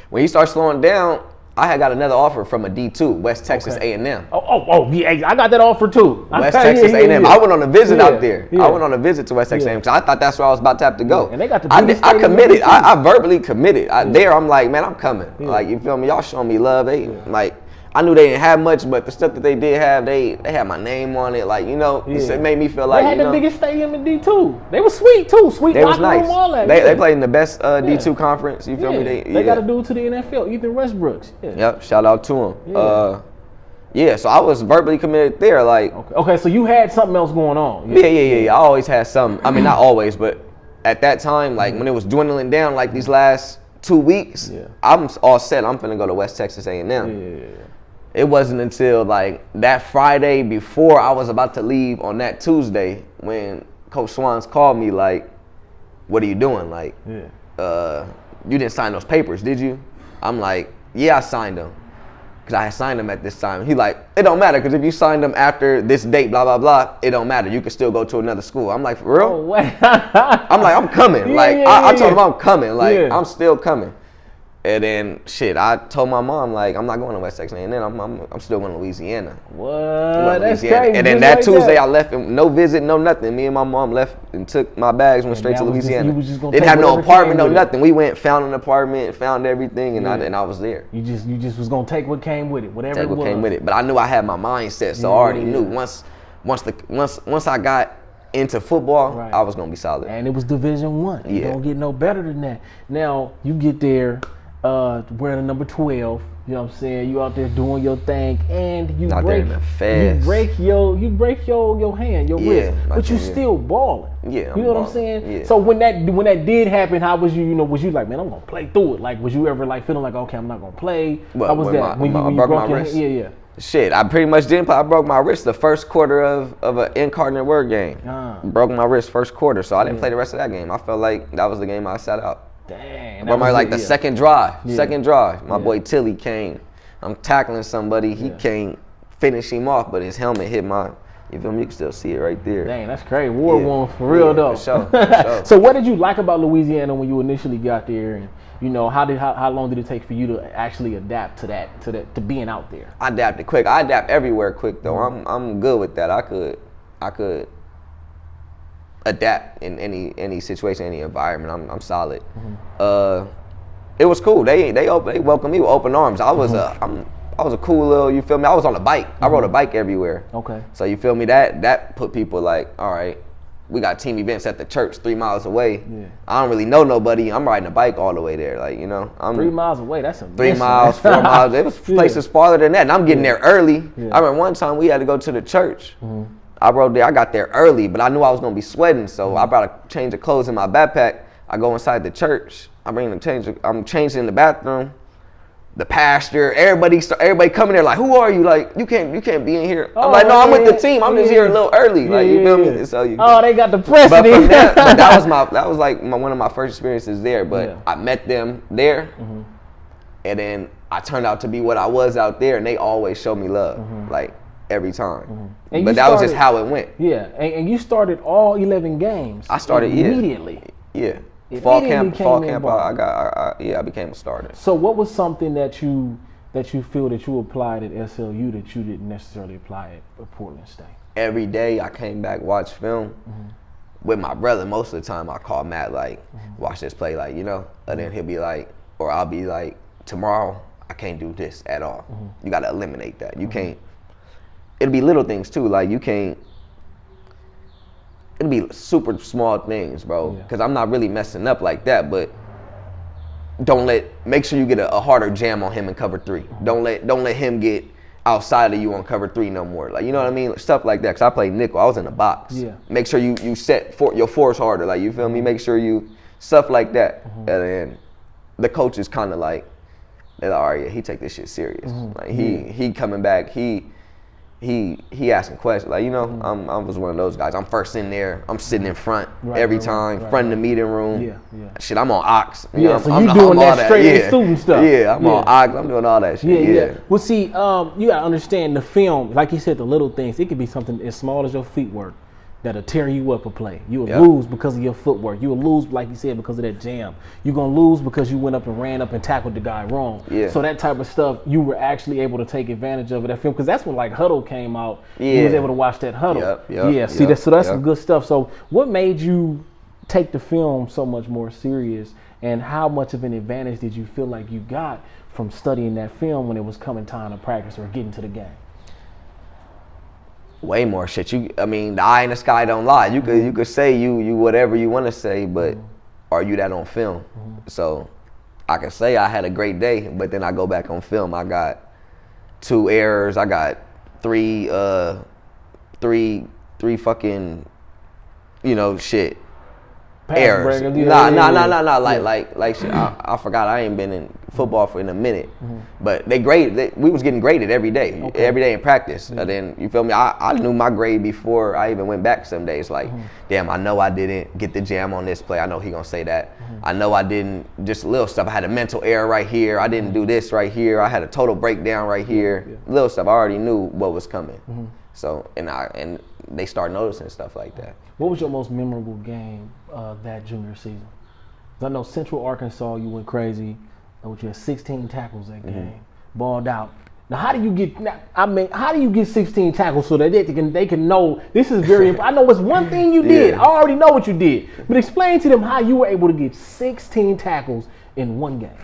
Speaker 3: When he started slowing down, I had got another offer from a D2, West Texas A&M.
Speaker 2: Oh, yeah, I got that offer too.
Speaker 3: West Texas A&M. I went on a visit out there.
Speaker 2: Yeah.
Speaker 3: I went on a visit to West Texas A&M because I thought that's where I was about to have to go.
Speaker 2: And they got the
Speaker 3: I committed. I verbally committed. There, I'm like, man, I'm coming. Like, you feel me? Y'all showing me love. Like, I knew they didn't have much, but the stuff that they did have, they had my name on it. Like, you know, it made me feel like,
Speaker 2: they had the biggest stadium in D2. They were sweet too. Sweet
Speaker 3: they was
Speaker 2: locker room,
Speaker 3: nice.
Speaker 2: all that.
Speaker 3: They played in the best D2 conference. You feel me?
Speaker 2: They got to do it to the NFL. Ethan Westbrooks. Yeah.
Speaker 3: Yep. Shout out to him. So I was verbally committed there. Like,
Speaker 2: okay, so you had something else going on.
Speaker 3: Yeah. I always had something. I mean, not always, but at that time, like when it was dwindling down, like these last 2 weeks, I'm all set. I'm finna go to West Texas A&M.
Speaker 2: Yeah.
Speaker 3: It wasn't until like that Friday before I was about to leave on that Tuesday when Coach Swans called me like, "What are you doing? Like, you didn't sign those papers, did you?" I'm like, "Yeah, I signed them." Because I had signed them at this time. He like, "It don't matter because if you signed them after this date, blah, blah, blah, it don't matter. You can still go to another school." I'm like, "For real?"
Speaker 2: Oh, wait.
Speaker 3: I'm like, "I'm coming." I told him I'm coming. Like, I'm still coming. And then, I told my mom, like, I'm not going to West Texas A&M. I'm still going to Louisiana.
Speaker 2: What? That's crazy.
Speaker 3: And then that Tuesday, I left, no visit, no nothing. Me and my mom left and took my bags, went straight to Louisiana. Didn't have no apartment, no nothing. We went, found an apartment, found everything, and I was there.
Speaker 2: You just was going to take what came with it, whatever it was.
Speaker 3: Take what came with it. But I knew I had my mindset, so I already knew once I got into football, I was going to be solid.
Speaker 2: And it was Division I. You don't get no better than that. Now, you get there. Wearing the number 12, you know what I'm saying? You out there doing your thing, and you break your hand, your wrist, but you still balling.
Speaker 3: Yeah,
Speaker 2: you know what I'm saying?
Speaker 3: Yeah.
Speaker 2: So when that did happen, how was you? You know, was you like, man, I'm gonna play through it? Like, was you ever like feeling like, okay, I'm not gonna play? How was that when you broke your
Speaker 3: wrist?
Speaker 2: Yeah.
Speaker 3: I pretty much didn't play. I broke my wrist the first quarter of an incarnate word game. Broke my wrist first quarter, so I didn't play the rest of that game. I felt like that was the game I sat out.
Speaker 2: Dang.
Speaker 3: But like the second drive. My boy Tilly came. I'm tackling somebody. He can't finish him off, but his helmet hit my. You feel me? You can still see it right there.
Speaker 2: Dang, that's crazy. War wound for real though.
Speaker 3: For sure.
Speaker 2: So what did you like about Louisiana when you initially got there, and you know how long did it take for you to actually adapt to being out there?
Speaker 3: I adapted quick. I adapt everywhere quick though. I'm good with that. I could adapt in any situation, any environment. I'm solid. It was cool. They welcomed me with open arms. I was a cool little, you feel me? I was on a bike. I rode a bike everywhere.
Speaker 2: Okay.
Speaker 3: So you feel me? That put people like, all right, we got team events at the church 3 miles away. Yeah. I don't really know nobody. I'm riding a bike all the way there. Like, you know, I'm
Speaker 2: 3 miles away. That's a
Speaker 3: 3 miles, 4 miles. There was places farther than that. And I'm getting there early. Yeah. I remember one time we had to go to the church. I rode there. I got there early, but I knew I was gonna be sweating, so I brought a change of clothes in my backpack. I go inside the church. I'm changing in the bathroom. The pastor, everybody coming there like, "Who are you? Like, you can't be in here." I'm like, "No, I'm with the team. I'm just here a little early." Like, you feel me? So
Speaker 2: they got the president.
Speaker 3: But that was like one of my first experiences there. But I met them there, and then I turned out to be what I was out there, and they always show me love. Like. Every time, but that was just how it went.
Speaker 2: Yeah, and you started all 11 games.
Speaker 3: I started
Speaker 2: immediately.
Speaker 3: Yeah, fall camp. I became a starter.
Speaker 2: So, what was something that you feel that you applied at SLU that you didn't necessarily apply at Portland State?
Speaker 3: Every day I came back, watched film with my brother. Most of the time I call Matt like, watch this play, like, you know, and then he'll be like, or I'll be like, tomorrow I can't do this at all. You got to eliminate that. You can't. It'll be little things too, like you can't. It'll be super small things, bro. Because I'm not really messing up like that, but make sure you get a harder jam on him in cover 3. Don't let him get outside of you on cover 3 no more. Like, you know what I mean? Stuff like that. Because I played nickel. I was in the box. Yeah. Make sure you set your force harder. Like, you feel me? Make sure you stuff like that. And then the coach is kind of like, they're like, all right, yeah, he take this shit serious. Like he coming back. he asking questions. Like, you know, I was one of those guys. I'm first in there. I'm sitting in front every time, front of the meeting room.
Speaker 2: Yeah.
Speaker 3: Shit, I'm on Ox.
Speaker 2: Yeah, so you doing that straight student stuff.
Speaker 3: Yeah, I'm on Ox. I'm doing all that shit. Yeah.
Speaker 2: Well, see, you gotta understand the film. Like you said, the little things. It could be something as small as your feet work that'll tear you up a play. You will lose because of your footwork. You will lose, like you said, because of that jam. You're going to lose because you went up and ran up and tackled the guy wrong. Yeah. So that type of stuff, you were actually able to take advantage of that film, because that's when like Huddle came out. Yeah. You was able to watch that Huddle. That's some good stuff. So what made you take the film so much more serious, and how much of an advantage did you feel like you got from studying that film when it was coming time to practice or getting to the game?
Speaker 3: Way more shit. I mean, the eye in the sky don't lie. You could say you whatever you want to say, but are you that on film? So I can say I had a great day, but then I go back on film. I got 2 errors. I got three fucking, you know, shit. Errors. Like shit. I forgot I ain't been in football in a minute, but we was getting graded every day, every day in practice. And then you feel me? I knew my grade before I even went back some days. Like, damn, I know I didn't get the jam on this play. I know he gonna say that. I know I didn't, just little stuff. I had a mental error right here. I didn't do this right here. I had a total breakdown right here. Little stuff. I already knew what was coming. So and they start noticing stuff like that.
Speaker 2: What was your most memorable game that junior season? I know Central Arkansas, you went crazy. You had 16 tackles that game, balled out. Now, how do you get 16 tackles so that they can know this is very important? I know it's one thing you did. I already know what you did. But explain to them how you were able to get 16 tackles in one game.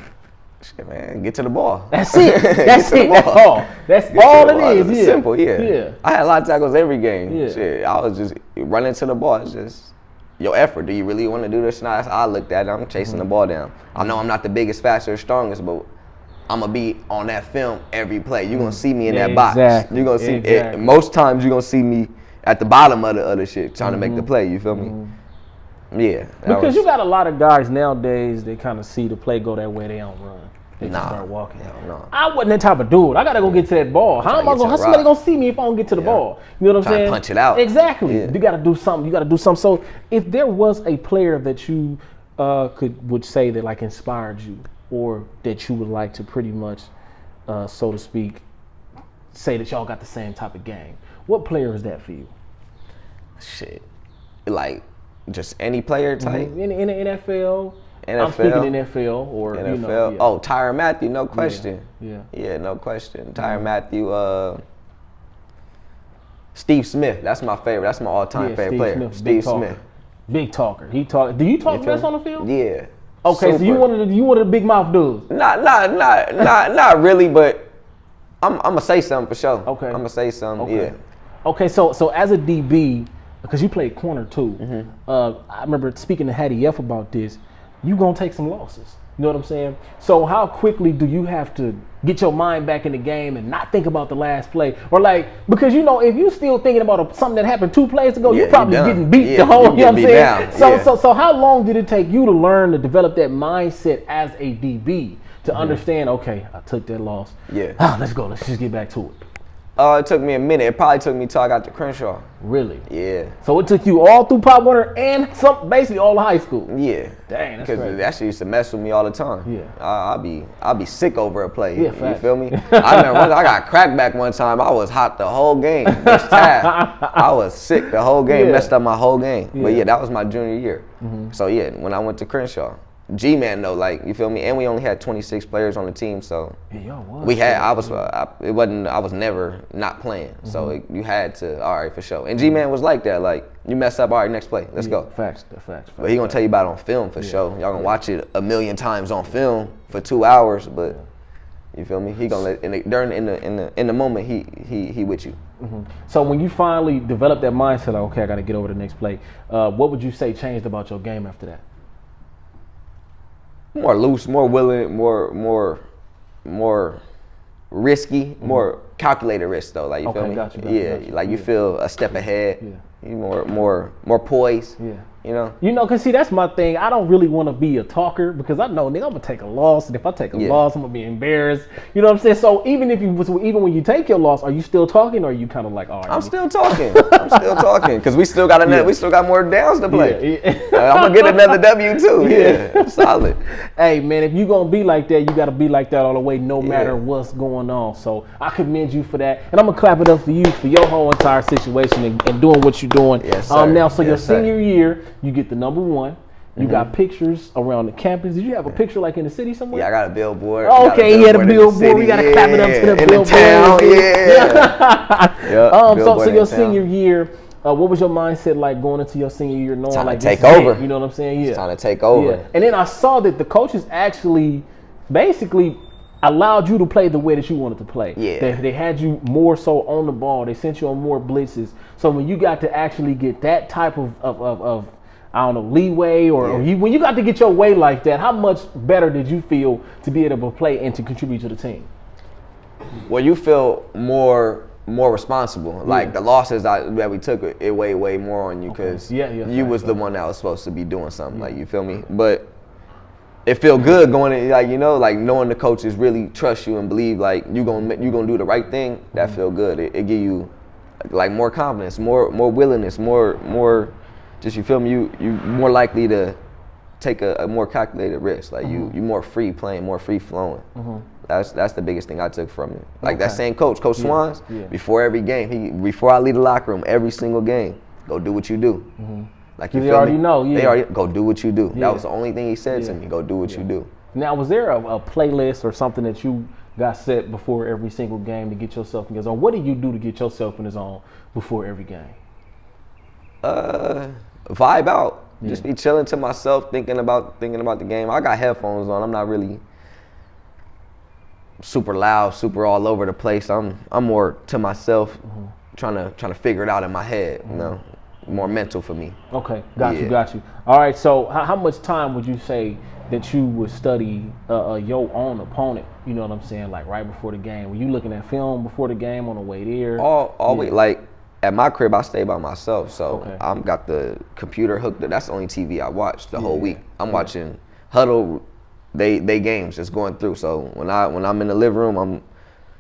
Speaker 3: Shit, man, get to the ball.
Speaker 2: That's it. That's it. That's all. That's all it is.
Speaker 3: It's simple, yeah. I had a lot of tackles every game. Yeah. Shit, I was just running to the ball. It's just your effort. Do you really want to do this? Now, I looked at it. I'm chasing the ball down. I know I'm not the biggest, fastest, strongest, but I'm going to be on that film every play. You're going to see me in that box. You're going to see it. Most times you're going to see me at the bottom of the other shit trying to make the play. You feel me? Yeah.
Speaker 2: Because you got a lot of guys nowadays, they kind of see the play go that way, they don't run. They just start walking.
Speaker 3: No.
Speaker 2: I wasn't that type of dude. I gotta go get to that ball. How somebody gonna see me if I don't get to the ball? You know what I'm saying?
Speaker 3: To punch it out.
Speaker 2: Exactly. Yeah. You gotta do something. So if there was a player that you would say that like inspired you, or that you would like to pretty much, so to speak, say that y'all got the same type of game, what player is that for you?
Speaker 3: Shit, like just any player type
Speaker 2: in the NFL. I'm speaking NFL or
Speaker 3: NFL.
Speaker 2: You know,
Speaker 3: Oh, Tyrann Mathieu, no question.
Speaker 2: Yeah,
Speaker 3: no question. Tyrann Mathieu, Steve Smith. That's my favorite. That's my all-time favorite player. Steve Smith.
Speaker 2: Big talker. He talk. Do you talk mess on the field?
Speaker 3: Yeah.
Speaker 2: Okay, so you one of the big mouth dudes.
Speaker 3: Not really, but I'm gonna say something for sure. Okay. I'm gonna say something. Okay. Yeah.
Speaker 2: Okay, so as a DB, because you played corner too, I remember speaking to Hattie F about this. You gonna take some losses. You know what I'm saying? So how quickly do you have to get your mind back in the game and not think about the last play? Or like, because you know, if you still thinking about something that happened 2 plays ago, you're probably getting beat the whole, you know what I'm saying? So how long did it take you to learn to develop that mindset as a DB to understand, okay, I took that loss. Yeah. Let's go. Let's just get back to it.
Speaker 3: It took me a minute. It probably took me till I got to Crenshaw.
Speaker 2: Really?
Speaker 3: Yeah.
Speaker 2: So it took you all through Pop Warner and basically all of high school.
Speaker 3: Yeah.
Speaker 2: Dang, that's crazy.
Speaker 3: Because that shit used to mess with me all the time.
Speaker 2: Yeah.
Speaker 3: I'll be sick over a play.
Speaker 2: Yeah,
Speaker 3: you feel me? I remember I got cracked back one time. I was hot the whole game. I was sick the whole game. Messed up my whole game. Yeah. But yeah, that was my junior year. So yeah, when I went to Crenshaw. G-Man though, like, you feel me? And we only had 26 players on the team, so I was never not playing. So you had to, all right, for sure. And G-Man was like that, like, you mess up, all right, next play, let's go.
Speaker 2: Facts.
Speaker 3: But he gonna tell you about it on film for sure. Y'all gonna watch it a million times on film for 2 hours, but you feel me? He gonna let in the moment he with you.
Speaker 2: So when you finally develop that mindset, like, okay, I gotta get over the next play. What would you say changed about your game after that?
Speaker 3: More loose, more willing, more risky, more calculated risk though. Like, you feel me?
Speaker 2: Got you.
Speaker 3: Like you feel a step ahead. You more poised.
Speaker 2: You know, cause see, that's my thing. I don't really want to be a talker because I know, nigga, I'm gonna take a loss, and if I take a loss, I'm gonna be embarrassed. You know what I'm saying? So even when you take your loss, are you still talking, or are you kind of like, all right?
Speaker 3: I'm still talking. Because we still got we still got more downs to play. I'm gonna get another W too. Yeah, solid.
Speaker 2: Hey man, if you gonna be like that, you gotta be like that all the way, no matter what's going on. So I commend you for that, and I'm gonna clap it up for you for your whole entire situation and doing what you're doing.
Speaker 3: Yes, sir.
Speaker 2: Now, so your senior year, you get the number one. You got pictures around the campus. Did you have a picture like in the city somewhere?
Speaker 3: Yeah, I got a billboard.
Speaker 2: Oh, okay, he had a billboard. We gotta clap it up to the billboard.
Speaker 3: In the town,
Speaker 2: So your senior year, what was your mindset like going into your senior year, knowing like
Speaker 3: take over?
Speaker 2: You know what I'm saying? Yeah,
Speaker 3: it's time to take over.
Speaker 2: Yeah. And then I saw that the coaches actually, basically, allowed you to play the way that you wanted to play.
Speaker 3: Yeah.
Speaker 2: They had you more so on the ball. They sent you on more blitzes. So when you got to actually get that type of I don't know, leeway or when you got to get your way like that, how much better did you feel to be able to play and to contribute to the team?
Speaker 3: Well, you feel more responsible. Like the losses that we took, it weighed way more on you because you was the one that was supposed to be doing something. Like, you feel me? But it feel good going in, like, like knowing the coaches really trust you and believe like you gonna do the right thing. That feel good. It give you like more confidence, more willingness, more. Just, you feel me? You more likely to take a more calculated risk. Like you more free playing, more free flowing. That's the biggest thing I took from it. Like that same coach, Coach Swans, before every game, before I leave the locker room, every single game, go do what you do. Like, you
Speaker 2: they already know.
Speaker 3: They already go do what you do. That was the only thing he said to me. Go do what you do.
Speaker 2: Now, was there a playlist or something that you got set before every single game to get yourself in the zone? What do you do to get yourself in the zone before every game?
Speaker 3: Vibe out. Just be chilling to myself, thinking about the game. I got headphones on. I'm not really super loud, super all over the place. I'm more to myself, trying to figure it out in my head. You know, more mental for me.
Speaker 2: Okay, got you. All right. So how much time would you say that you would study your own opponent? You know what I'm saying? Like right before the game. Were you looking at film before the game on the way there?
Speaker 3: Always. Like, at my crib, I stay by myself, so I'm got the computer hooked up. That's the only TV I watch the whole week. I'm watching Huddle, they games just going through. So when I'm in the living room,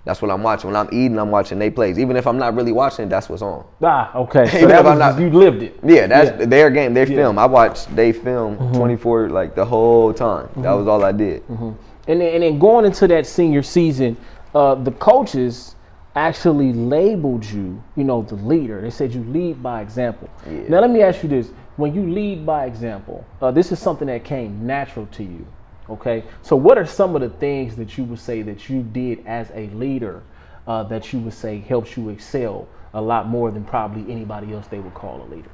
Speaker 3: that's what I'm watching. When I'm eating, I'm watching they plays. Even if I'm not really watching it, that's what's on.
Speaker 2: Okay. So you lived it.
Speaker 3: Yeah, that's their game, their film. I watched they film 24 like the whole time. That was all I did.
Speaker 2: And then going into that senior season, the coaches actually labeled you, the leader. They said you lead by example. Now let me ask you this. When you lead by example, this is something that came natural to you, okay? So what are some of the things that you would say that you did as a leader that you would say helps you excel a lot more than probably anybody else they would call a leader?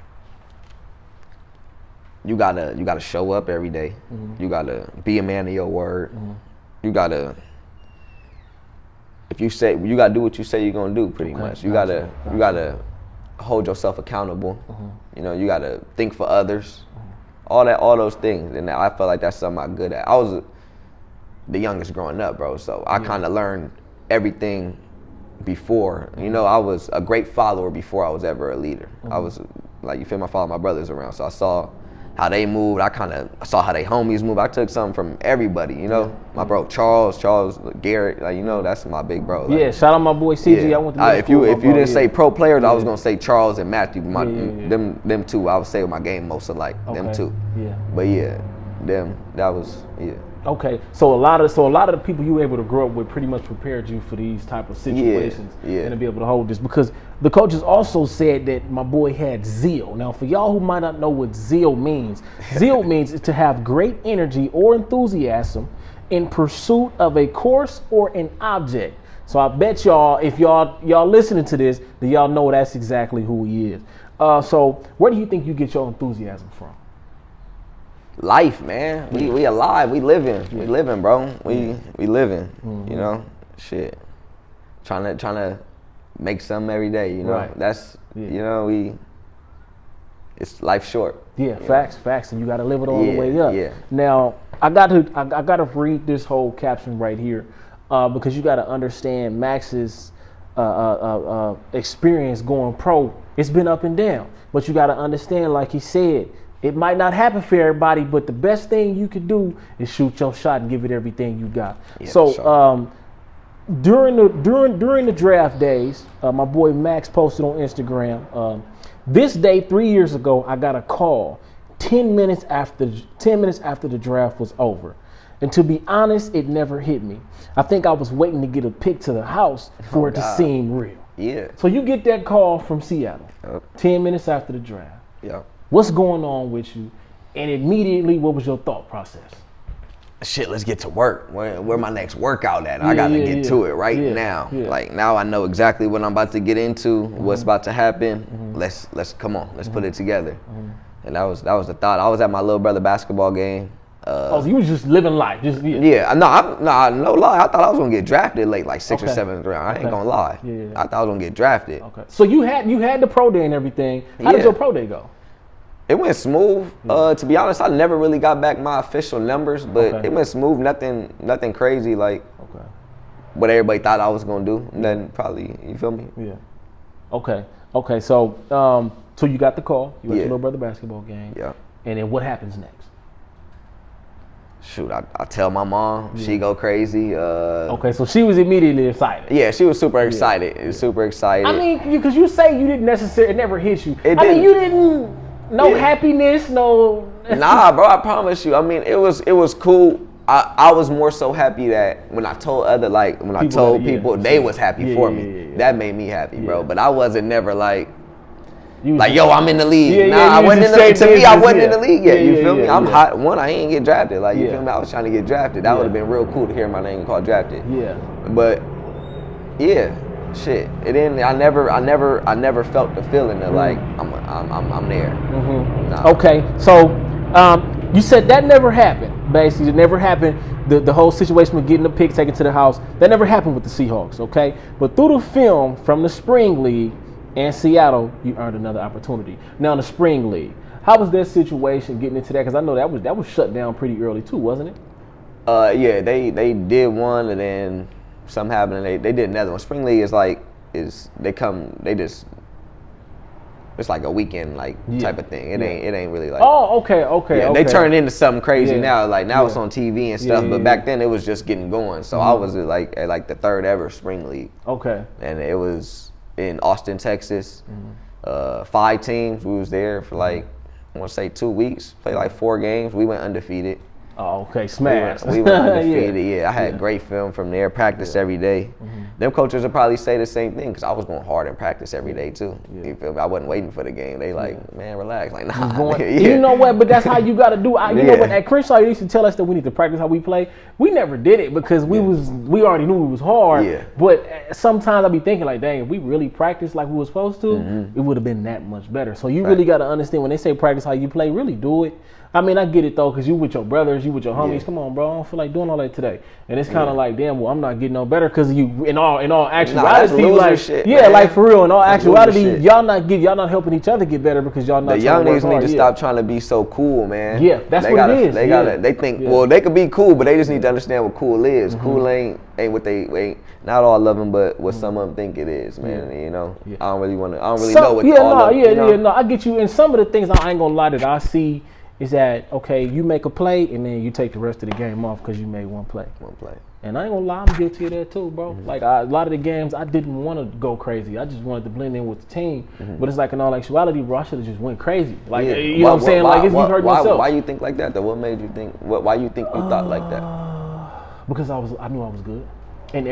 Speaker 3: You gotta show up every day. You gotta be a man of your word. You gotta, if you say, you gotta do what you say you're gonna do, pretty much. You gotta hold yourself accountable. You gotta think for others. All those things, and I felt like that's something I'm good at. I was the youngest growing up, bro, so I kind of learned everything before. I was a great follower before I was ever a leader. I was like, you feel me? I followed my brothers around, so I saw how they moved. I saw how they homies move. I took something from everybody, My bro Charles Garrett, that's my big bro. Like,
Speaker 2: shout out my boy CG. I went to
Speaker 3: if you didn't say pro players, I was gonna say Charles and Matthew. Them two, I would say with my game most alike. Them two. But that was.
Speaker 2: Okay, so a lot of the people you were able to grow up with pretty much prepared you for these type of situations and to be able to hold this, because the coaches also said that my boy had zeal. Now, for y'all who might not know what zeal means is to have great energy or enthusiasm in pursuit of a course or an object. So I bet y'all, if y'all listening to this, that y'all know that's exactly who he is. So where do you think you get your enthusiasm from?
Speaker 3: Life, man. We alive. We living, bro. We living. Shit. Trying to make something every day.
Speaker 2: Right.
Speaker 3: That's it's life short.
Speaker 2: Facts, and you got to live it all the way up. Now I got to read this whole caption right here because you got to understand Max's experience going pro. It's been up and down, but you got to understand, like he said, It might not happen for everybody, but the best thing you could do is shoot your shot and give it everything you got.
Speaker 3: Yeah,
Speaker 2: so
Speaker 3: sure.
Speaker 2: During the draft days, my boy Max posted on Instagram. This day 3 years ago, I got a call 10 minutes after the draft was over. And to be honest, it never hit me. I think I was waiting to get a pick to the house for it to seem real.
Speaker 3: Yeah.
Speaker 2: So you get that call from Seattle, 10 minutes after the draft.
Speaker 3: Yeah.
Speaker 2: What's going on with you? And immediately, what was your thought process?
Speaker 3: Shit, let's get to work. Where my next workout at? I gotta get to it right now.
Speaker 2: Yeah.
Speaker 3: Like now I know exactly what I'm about to get into, what's about to happen. Let's come on, let's put it together. And that was the thought. I was at my little brother basketball game.
Speaker 2: So you was just living life, just
Speaker 3: no lie. I thought I was gonna get drafted late, like 6th or 7th round. I ain't gonna lie.
Speaker 2: Yeah.
Speaker 3: I thought I was gonna get drafted.
Speaker 2: Okay. So you had the pro day and everything. How did your pro day go?
Speaker 3: It went smooth. To be honest, I never really got back my official numbers, but it went smooth. Nothing crazy like what everybody thought I was gonna do. Nothing probably. You feel me?
Speaker 2: Yeah. Okay. So so you got the call. You went to your little brother basketball game.
Speaker 3: Yeah.
Speaker 2: And then what happens next?
Speaker 3: Shoot, I tell my mom. She go crazy.
Speaker 2: Okay, so she was immediately excited.
Speaker 3: Yeah, she was super excited. Super excited.
Speaker 2: I mean, because you say you didn't necessarily, it never hit you.
Speaker 3: It
Speaker 2: I mean,
Speaker 3: didn't.
Speaker 2: you didn't. No happiness, no.
Speaker 3: Nah, bro, I promise you. I mean, it was cool. I was more so happy that when I told people, they was happy for me. Yeah. That made me happy, bro. But I wasn't never like, yo, I'm in the league. I wasn't in the league. To me, I wasn't in the league yet. You feel me? I'm hot. One, I ain't get drafted. Like, you feel me? I was trying to get drafted. That would have been real cool to hear my name called drafted.
Speaker 2: Yeah.
Speaker 3: But yeah. Shit, it didn't. I never felt the feeling of like I'm there. Nah.
Speaker 2: Okay, so you said that never happened. Basically, it never happened. The whole situation with getting the pick taken to the house, that never happened with the Seahawks. Okay, but through the film from the Spring League and Seattle, you earned another opportunity. Now in the Spring League, how was that situation getting into that? Because I know that was shut down pretty early too, wasn't it?
Speaker 3: Yeah, they did one and then something happened and they did another one. Spring League it's like a weekend type of thing. It ain't really like.
Speaker 2: Oh, okay.
Speaker 3: Yeah, they turned into something crazy now. Like now it's on TV and stuff. But back then it was just getting going. So I was at the third ever Spring League.
Speaker 2: Okay.
Speaker 3: And it was in Austin, Texas. 5 teams. We was there for I want to say 2 weeks. Played like 4 games. We went undefeated.
Speaker 2: Oh, okay, smash.
Speaker 3: We went undefeated. I had great film from there. Practiced every day. Them coaches would probably say the same thing because I was going hard in practice every day too. You feel me? I wasn't waiting for the game. They man, relax. Like, nah.
Speaker 2: You know what? But that's how you got to do. You know what? At Crenshaw, you used to tell us that we need to practice how we play. We never did it because we already knew it was hard. Yeah. But sometimes I be thinking like, dang, if we really practiced like we were supposed to, it would have been that much better. So you really got to understand when they say practice how you play, really do it. I mean, I get it though, because you with your brothers, you with your homies. Come on, bro, I don't feel like doing all that today. And it's kind of like, damn, well, I'm not getting no better because you, in all actuality, like for real, in all actuality, y'all not helping each other get better because y'all not.
Speaker 3: The young niggas need to stop trying to be so cool, man.
Speaker 2: Yeah, that's what it is.
Speaker 3: They think, well, they could be cool, but they just need to understand what cool is. Cool ain't what they ain't. Not all of them, but what some of them think it is, man. You know, I don't really know what all of them.
Speaker 2: No, I get you. And some of the things I ain't gonna lie that I see is that, okay, you make a play and then you take the rest of the game off because you made one play. And I ain't gonna lie, I'm guilty of that too, bro. Like a lot of the games, I didn't want to go crazy. I just wanted to blend in with the team. But it's like in all actuality, bro, I should have just went crazy. Like you know what I'm saying? Like you hurt yourself.
Speaker 3: Why you think like that though? What made you think? Why you think you thought like that?
Speaker 2: Because I knew I was good.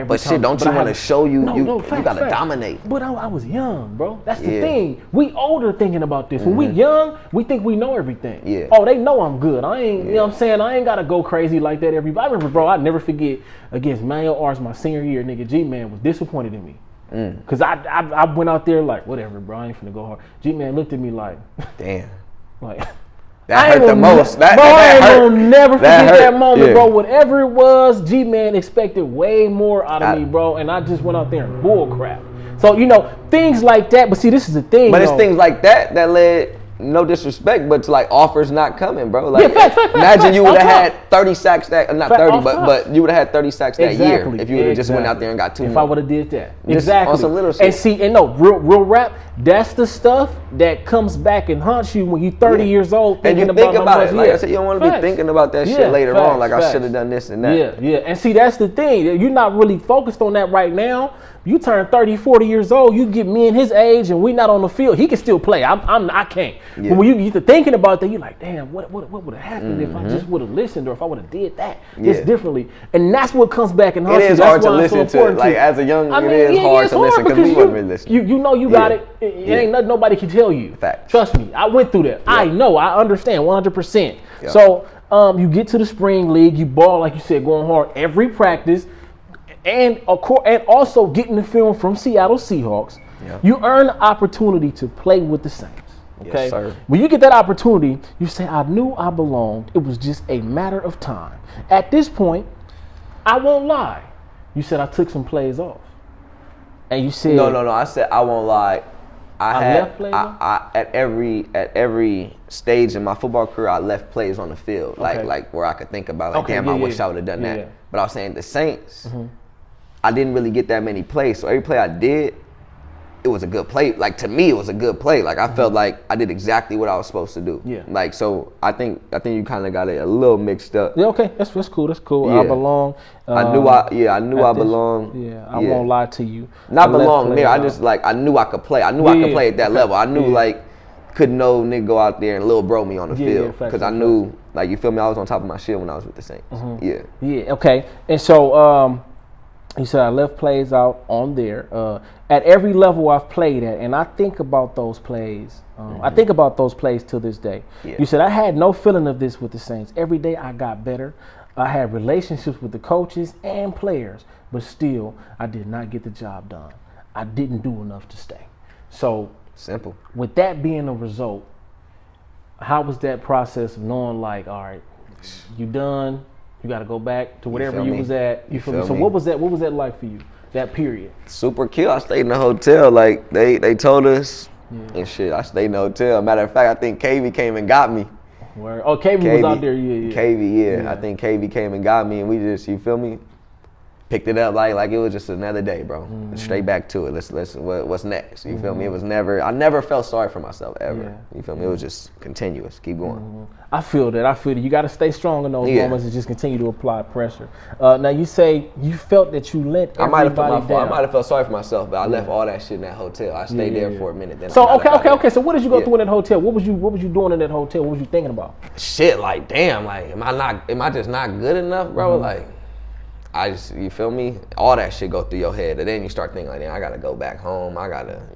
Speaker 3: But shit, don't you want to show you gotta dominate?
Speaker 2: But I was young, bro. That's the thing. We older thinking about this. When we young, we think we know everything. Yeah. Oh, they know I'm good. I ain't, you know what I'm saying? I ain't gotta go crazy like that. I remember, bro, I never forget against Manual Arts my senior year, nigga, G-Man was disappointed in me. Cause I went out there like, whatever, bro, I ain't finna go hard. G-Man looked at me like,
Speaker 3: damn.
Speaker 2: Like,
Speaker 3: that hurt the most.
Speaker 2: I ain't gonna never forget that moment, bro. Whatever it was, G-Man expected way more out of me, bro. And I just went out there and bull crap. So, you know, things like that. But see, this is the thing.
Speaker 3: But it's things like that led no disrespect, but it's like offers not coming, bro. Like,
Speaker 2: facts,
Speaker 3: imagine you would have
Speaker 2: off
Speaker 3: had 30 sacks that, not
Speaker 2: Fact,
Speaker 3: 30,
Speaker 2: off
Speaker 3: but you would have had 30 sacks that year if you would have just went out
Speaker 2: Exactly.
Speaker 3: there and got 2
Speaker 2: If
Speaker 3: more.
Speaker 2: I would have did that.
Speaker 3: Just
Speaker 2: Exactly.
Speaker 3: on some little shit.
Speaker 2: And see, and no, real rap, that's the stuff that comes back and haunts you when you're 30 years old
Speaker 3: And you
Speaker 2: thinking
Speaker 3: think
Speaker 2: about how
Speaker 3: about it.
Speaker 2: much,
Speaker 3: Like I said, you don't want to be thinking about that shit later on. Like, I should have done this and that.
Speaker 2: Yeah, yeah. And see, that's the thing. You're not really focused on that right now. You turn 30, 40 years old, you get me and his age, and we not on the field. He can still play. I can't.
Speaker 3: Yeah.
Speaker 2: But when you get to thinking about that, you're like, damn, what would have happened if I just would have listened, or if I would have did that just differently? And that's what comes back and haunts you.
Speaker 3: It is
Speaker 2: That's
Speaker 3: hard to
Speaker 2: why it's so
Speaker 3: listen to.
Speaker 2: important
Speaker 3: Like, as a young,
Speaker 2: I mean,
Speaker 3: it is hard
Speaker 2: it's
Speaker 3: to listen because we wasn't really listening.
Speaker 2: You know you got it. It ain't nothing nobody can tell you.
Speaker 3: Facts.
Speaker 2: Trust me, I went through that. I know, I understand 100%.
Speaker 3: Yeah.
Speaker 2: So you get to the spring league, you ball, like you said, going hard every practice. And also getting the film from Seattle Seahawks, you earn the opportunity to play with the Saints. Okay,
Speaker 3: Yes, sir.
Speaker 2: when you get that opportunity, you say, "I knew I belonged." It was just a matter of time. At this point, I won't lie. You said I took some plays off, and you said,
Speaker 3: No. I said I won't lie.
Speaker 2: left plays off?
Speaker 3: At every stage in my football career, I left plays on the field, like where I could think about, like, damn, I wish I would have done that.
Speaker 2: Yeah.
Speaker 3: But I was saying the Saints, I didn't really get that many plays, so every play I did, it was a good play. Like, to me, it was a good play. Like, I felt like I did exactly what I was supposed to do.
Speaker 2: Yeah.
Speaker 3: Like, so I think you kind of got it a little mixed up.
Speaker 2: Yeah, okay, that's cool. That's cool.
Speaker 3: Yeah.
Speaker 2: I belong.
Speaker 3: I knew I belonged.
Speaker 2: Yeah, I won't lie to you.
Speaker 3: Not
Speaker 2: I left
Speaker 3: belong there. I
Speaker 2: plays
Speaker 3: just,
Speaker 2: off.
Speaker 3: like, I knew I could play. I knew I could play at that level. I knew,
Speaker 2: Yeah.
Speaker 3: like, couldn't no nigga go out there and little bro me on the field.
Speaker 2: facts,
Speaker 3: Because I knew, like, you feel me, I was on top of my shit when I was with the Saints. Yeah.
Speaker 2: Yeah, okay. And so he said I left plays out on there. At every level I've played at, and I think about those plays. I think about those plays till this day.
Speaker 3: Yeah.
Speaker 2: You said I had no feeling of this with the Saints. Every day I got better. I had relationships with the coaches and players, but still I did not get the job done. I didn't do enough to stay. So
Speaker 3: Simple.
Speaker 2: with that being a result, how was that process of knowing, like, all right, you done? You got to go back to whatever
Speaker 3: feel
Speaker 2: you
Speaker 3: me?
Speaker 2: was at. You feel me?
Speaker 3: feel
Speaker 2: So
Speaker 3: me?
Speaker 2: what was that like for you? That period.
Speaker 3: Super kill. I stayed in the hotel. Like, they told us and shit. I stayed in the hotel. Matter of fact, I think KV came and got me.
Speaker 2: Where? Oh, KV was out there. Yeah.
Speaker 3: KV, I think KV came and got me, and we just, you feel me, picked it up like it was just another day, bro. Straight back to it. Let's what's next? You feel me? It was never. I never felt sorry for myself ever.
Speaker 2: Yeah.
Speaker 3: You feel me? It was just continuous. Keep going.
Speaker 2: I feel that. You got to stay strong in those
Speaker 3: Yeah.
Speaker 2: moments and just continue to apply pressure. Now you say you felt that you let
Speaker 3: I might
Speaker 2: everybody
Speaker 3: have
Speaker 2: down.
Speaker 3: felt sorry for myself, but I left all that shit in that hotel. I stayed there for a minute. Then
Speaker 2: So
Speaker 3: I got out
Speaker 2: okay. So what did you go
Speaker 3: Yeah.
Speaker 2: through in that hotel? What was you doing in that hotel? What was you thinking about?
Speaker 3: Shit, like, damn, like, am I just not good enough, bro? Like, you feel me? All that shit go through your head, and then you start thinking like, damn, I gotta go back home.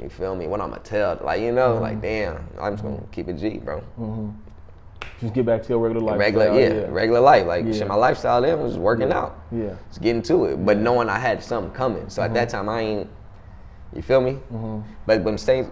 Speaker 3: You feel me? What I'm gonna tell, like, like, damn, I'm just gonna keep it G, bro.
Speaker 2: Just get back to your regular life.
Speaker 3: Regular life. Like, shit, my lifestyle then was working out.
Speaker 2: Yeah.
Speaker 3: Just getting to it, but knowing I had something coming. So at that time, I ain't. You feel me? But when Saints,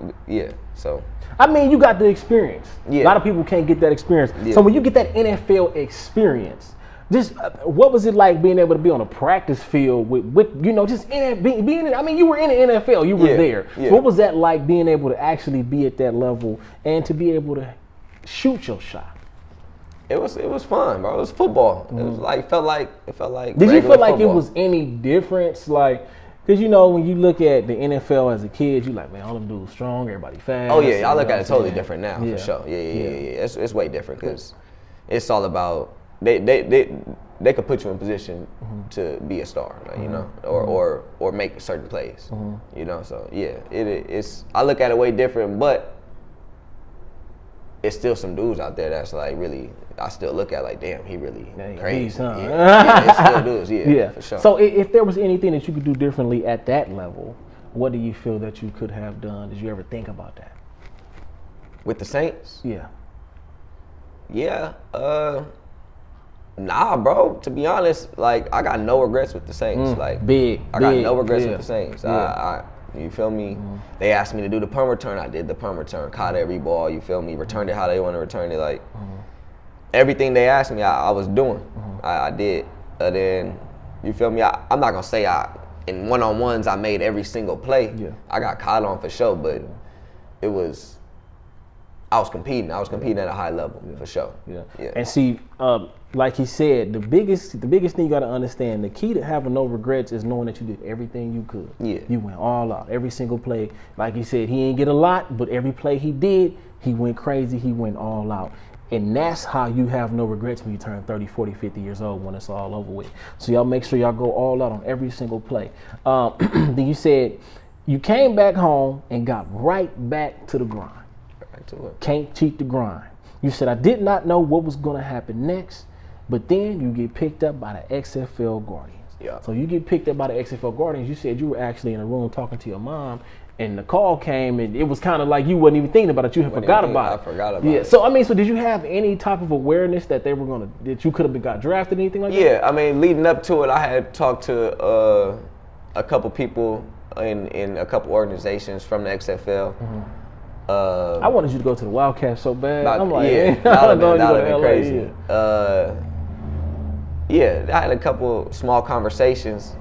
Speaker 3: so.
Speaker 2: I mean, you got the experience.
Speaker 3: Yeah.
Speaker 2: A lot of people can't get that experience.
Speaker 3: Yeah.
Speaker 2: So when you get that NFL experience, just what was it like being able to be on a practice field with just being? I mean, you were in the NFL. You were there.
Speaker 3: Yeah.
Speaker 2: So what was that like being able to actually be at that level and to be able to shoot your shot?
Speaker 3: It was fun, bro. It was football. It was like, it felt like.
Speaker 2: Did you feel like
Speaker 3: football.
Speaker 2: it was any difference? Like, because when you look at the NFL as a kid, you like, man, all them dudes strong, everybody fast.
Speaker 3: Oh yeah, I look
Speaker 2: you know
Speaker 3: at it totally
Speaker 2: what I'm
Speaker 3: different now,
Speaker 2: saying?
Speaker 3: for sure. Yeah. It's way different because it's all about they could put you in position to be a star, like, or make certain plays, So yeah, it's I look at it way different, but it's still some dudes out there that's like really. I still look at like, damn, he really crazy.
Speaker 2: beast, huh?
Speaker 3: It's still dudes,
Speaker 2: Yeah,
Speaker 3: for sure.
Speaker 2: So if there was anything that you could do differently at that level, what do you feel that you could have done? Did you ever think about that?
Speaker 3: With the Saints,
Speaker 2: Yeah.
Speaker 3: nah, bro. To be honest, like, I got no regrets with the Saints. Like, I got no regrets with the Saints. You feel me? They asked me to do the punt return. I did the punt return. Caught every ball. You feel me? Returned it how they want to return it. Like, everything they asked me, I was doing. I did. Then, you feel me? I'm not gonna say in one-on-ones I made every single play.
Speaker 2: Yeah.
Speaker 3: I got caught on for sure, but it was I was competing at a high level for sure.
Speaker 2: Yeah. And see, like he said, the biggest thing you got to understand, the key to having no regrets is knowing that you did everything you could.
Speaker 3: Yeah.
Speaker 2: You went all out, every single play. Like he said, he didn't get a lot, but every play he did, he went crazy, he went all out. And that's how you have no regrets when you turn 30, 40, 50 years old when it's all over with. So y'all make sure y'all go all out on every single play. Then you said you came back home and got right back to the grind.
Speaker 3: Back to it.
Speaker 2: Can't cheat the grind. You said, I did not know what was going to happen next, but then you get picked up by the XFL Guardians.
Speaker 3: Yeah.
Speaker 2: So you get picked up by the XFL Guardians. You said you were actually in a room talking to your mom, and the call came, and it was kind of like you wasn't even thinking about it. You had forgot about it.
Speaker 3: I forgot about it.
Speaker 2: Yeah. So I mean, so did you have any type of awareness that that you could have got drafted, anything like that?
Speaker 3: Yeah. I mean, leading up to it, I had talked to a couple people in a couple organizations from the XFL.
Speaker 2: Mm-hmm. I wanted you to go to the Wildcats so bad. I'm like,
Speaker 3: yeah,
Speaker 2: that
Speaker 3: would have been crazy.
Speaker 2: Yeah.
Speaker 3: I had a couple small conversations,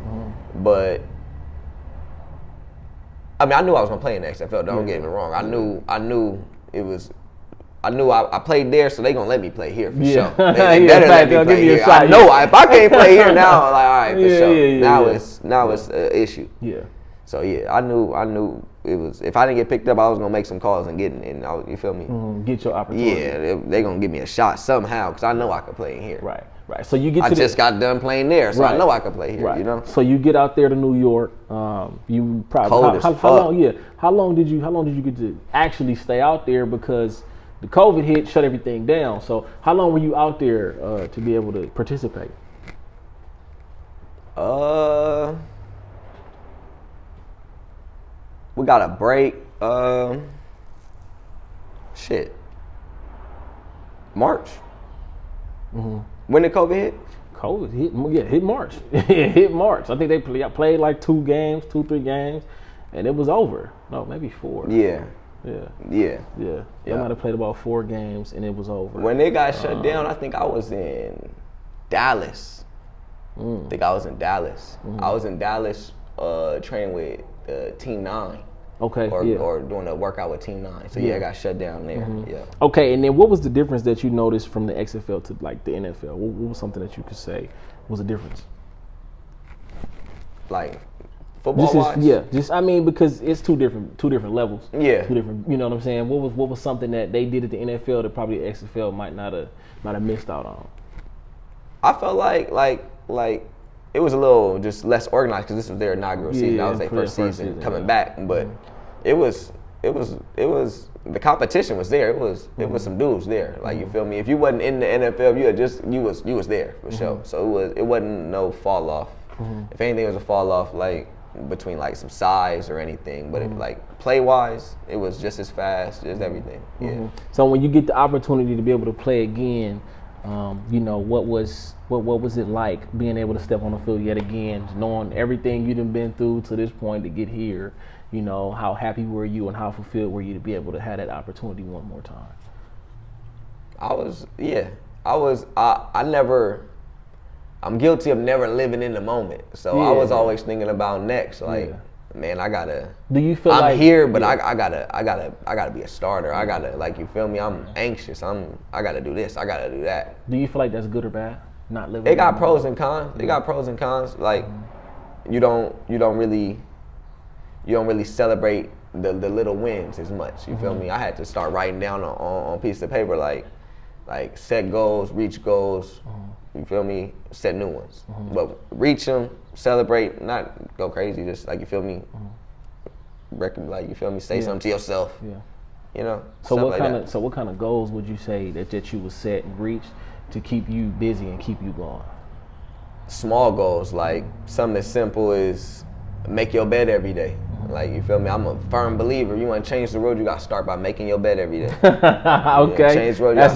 Speaker 3: but I mean, I knew I was gonna play in the XFL. Don't get me wrong. I knew it was. I knew I played there, so they gonna let me play here for sure. They better let me play here. I know if I can't play here now, like all right, for sure. Now it's an issue.
Speaker 2: Yeah.
Speaker 3: So yeah, I knew it was. If I didn't get picked up, I was gonna make some calls and get in. You feel me?
Speaker 2: Get your opportunity.
Speaker 3: Yeah, they gonna give me a shot somehow because I know I could play in here.
Speaker 2: Right. So you get.
Speaker 3: I just got done playing there, so I know I could play here.
Speaker 2: Right.
Speaker 3: You know.
Speaker 2: So you get out there to New York. You probably
Speaker 3: cold as fuck.
Speaker 2: How long? Yeah. How long did you get to actually stay out there because the COVID hit, shut everything down. So how long were you out there to be able to participate?
Speaker 3: We got a break. March.
Speaker 2: Mm-hmm.
Speaker 3: When did COVID hit?
Speaker 2: COVID hit March. It hit March. I think they played like 3 games, and it was over. No, maybe 4.
Speaker 3: Yeah.
Speaker 2: They might have played about 4 games, and it was over.
Speaker 3: When they got shut down, I think I was in Dallas. I think I was in Dallas. I was in Dallas training with Team 9.
Speaker 2: Okay.
Speaker 3: Or doing a workout with Team 9. So I got shut down there. Yeah.
Speaker 2: Okay, and then what was the difference that you noticed from the XFL to like the NFL? What was something that you could say was a difference?
Speaker 3: Like football-wise?
Speaker 2: I mean, because it's two different levels.
Speaker 3: Yeah.
Speaker 2: Two different. You know what I'm saying? What was something that they did at the NFL that probably the XFL might not have missed out on?
Speaker 3: I felt like it was a little just less organized because this was their inaugural season. That was their first season coming back, but it was the competition was there. It was some dudes there. Like you feel me? If you wasn't in the NFL, you was there for sure. So it wasn't no fall off. If anything, it was a fall off like between like some size or anything. But it, like play wise, it was just as fast, just everything. Yeah.
Speaker 2: So when you get the opportunity to be able to play again, what was it like being able to step on the field yet again, knowing everything you'd been through to this point to get here? You know, how happy were you and how fulfilled were you to be able to have that opportunity one more time?
Speaker 3: I'm guilty of never living in the moment. So I was always thinking about next. Like, man, I gotta.
Speaker 2: Do you feel
Speaker 3: I'm here, but I gotta be a starter. I gotta, like, you feel me? I'm anxious. I gotta do this. I gotta do that.
Speaker 2: Do you feel like that's good or bad? Not living.
Speaker 3: It got pros and cons. It got pros and cons. Like, you don't really celebrate the little wins as much. You feel me? I had to start writing down on a piece of paper like set goals, reach goals. You feel me? Set new ones, but reach them, celebrate, not go crazy. Just like, you feel me? Like, you feel me? Say something to yourself. Yeah. You know.
Speaker 2: So what kind of goals would you say that you would set and reach to keep you busy and keep you going?
Speaker 3: Small goals, like something as simple as make your bed every day. Like, you feel me? I'm a firm believer. You want to change the world, you got to start by making your bed every day.
Speaker 2: Okay.
Speaker 3: Change the world,
Speaker 2: that's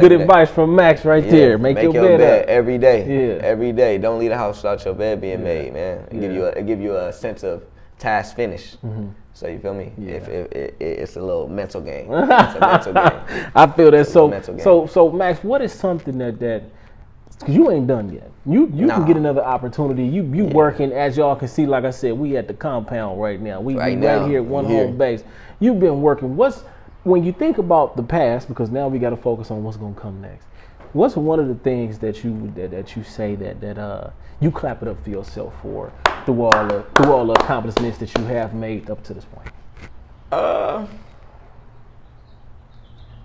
Speaker 2: good advice from Max right there. Make your bed
Speaker 3: every day. Yeah. Every day. Don't leave the house without your bed being made, man. It give you a sense of task finish. So, you feel me? Yeah. It's a little mental game. It's a mental game.
Speaker 2: I feel that. So Max, what is something that because you ain't done yet. You can get another opportunity. You working, as y'all can see. Like I said, we at the compound right now. We right here at 1HOMEBASE. You've been working. What's when you think about the past, because now we got to focus on what's going to come next. What's one of the things that you say that you clap it up for yourself for through all the accomplishments that you have made up to this point?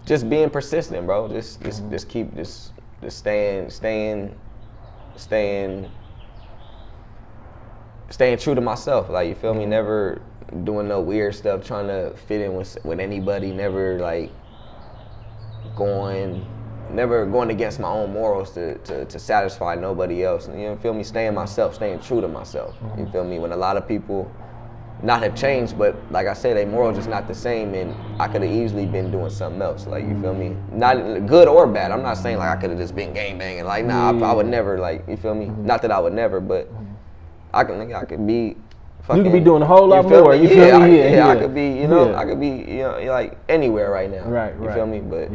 Speaker 3: Just being persistent, bro. Just keep staying true to myself. Like, you feel me? Never doing no weird stuff, trying to fit in with anybody. Never like going against my own morals to satisfy nobody else. You feel me? Staying myself, staying true to myself. You feel me? When a lot of people not have changed, but like I said, their morals just not the same, and I could have easily been doing something else. Like, you feel me? Not good or bad. I'm not saying like I could have just been gang banging. Like, nah, I would never. Like, you feel me? Not that I would never, but I could be. Fucking,
Speaker 2: you could be doing a whole lot more. You feel me?
Speaker 3: I could be. I could be. Like anywhere right now.
Speaker 2: Right.
Speaker 3: You feel me? But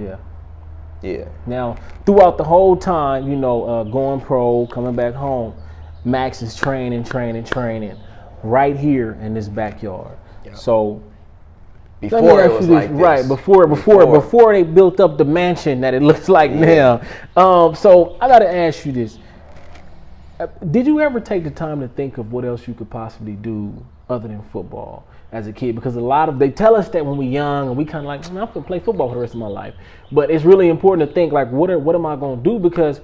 Speaker 3: yeah.
Speaker 2: Now, throughout the whole time, going pro, coming back home, Max is training right here in this backyard. Yeah. So
Speaker 3: before it was like this.
Speaker 2: Right, before they built up the mansion that it looks like now. So I gotta ask you this. Did you ever take the time to think of what else you could possibly do other than football as a kid? Because they tell us that when we're young and we kind of like, I'm gonna play football for the rest of my life. But it's really important to think like, what am I gonna do? Because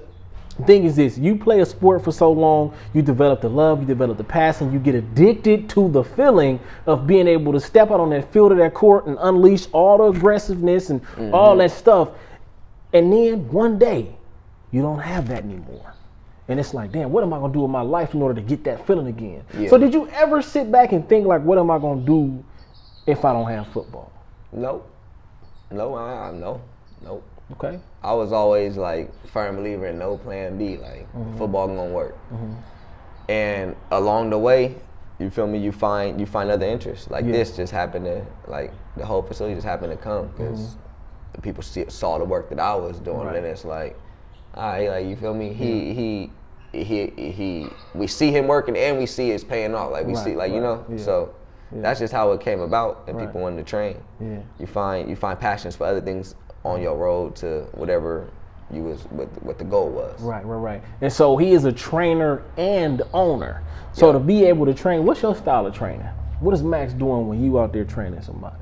Speaker 2: the thing is this, you play a sport for so long, you develop the love, you develop the passion, you get addicted to the feeling of being able to step out on that field of that court and unleash all the aggressiveness and all that stuff. And then one day, you don't have that anymore. And it's like, damn, what am I going to do with my life in order to get that feeling again? Yeah. So did you ever sit back and think like, what am I going to do if I don't have football?
Speaker 3: No.
Speaker 2: Okay.
Speaker 3: I was always like firm believer in no plan B, like football gonna work. And along the way, you feel me, you find other interests. Like this just happened to, like the whole facility just happened to come because the people saw the work that I was doing, and it's like, all right, like, you feel me, he we see him working and we see it's paying off. Like we see, like, so that's just how it came about, and people wanted to train. Yeah. You find passions for other things on your road to whatever what the goal was.
Speaker 2: Right. And so he is a trainer and owner. So to be able to train, what's your style of training? What is Max doing when you out there training somebody?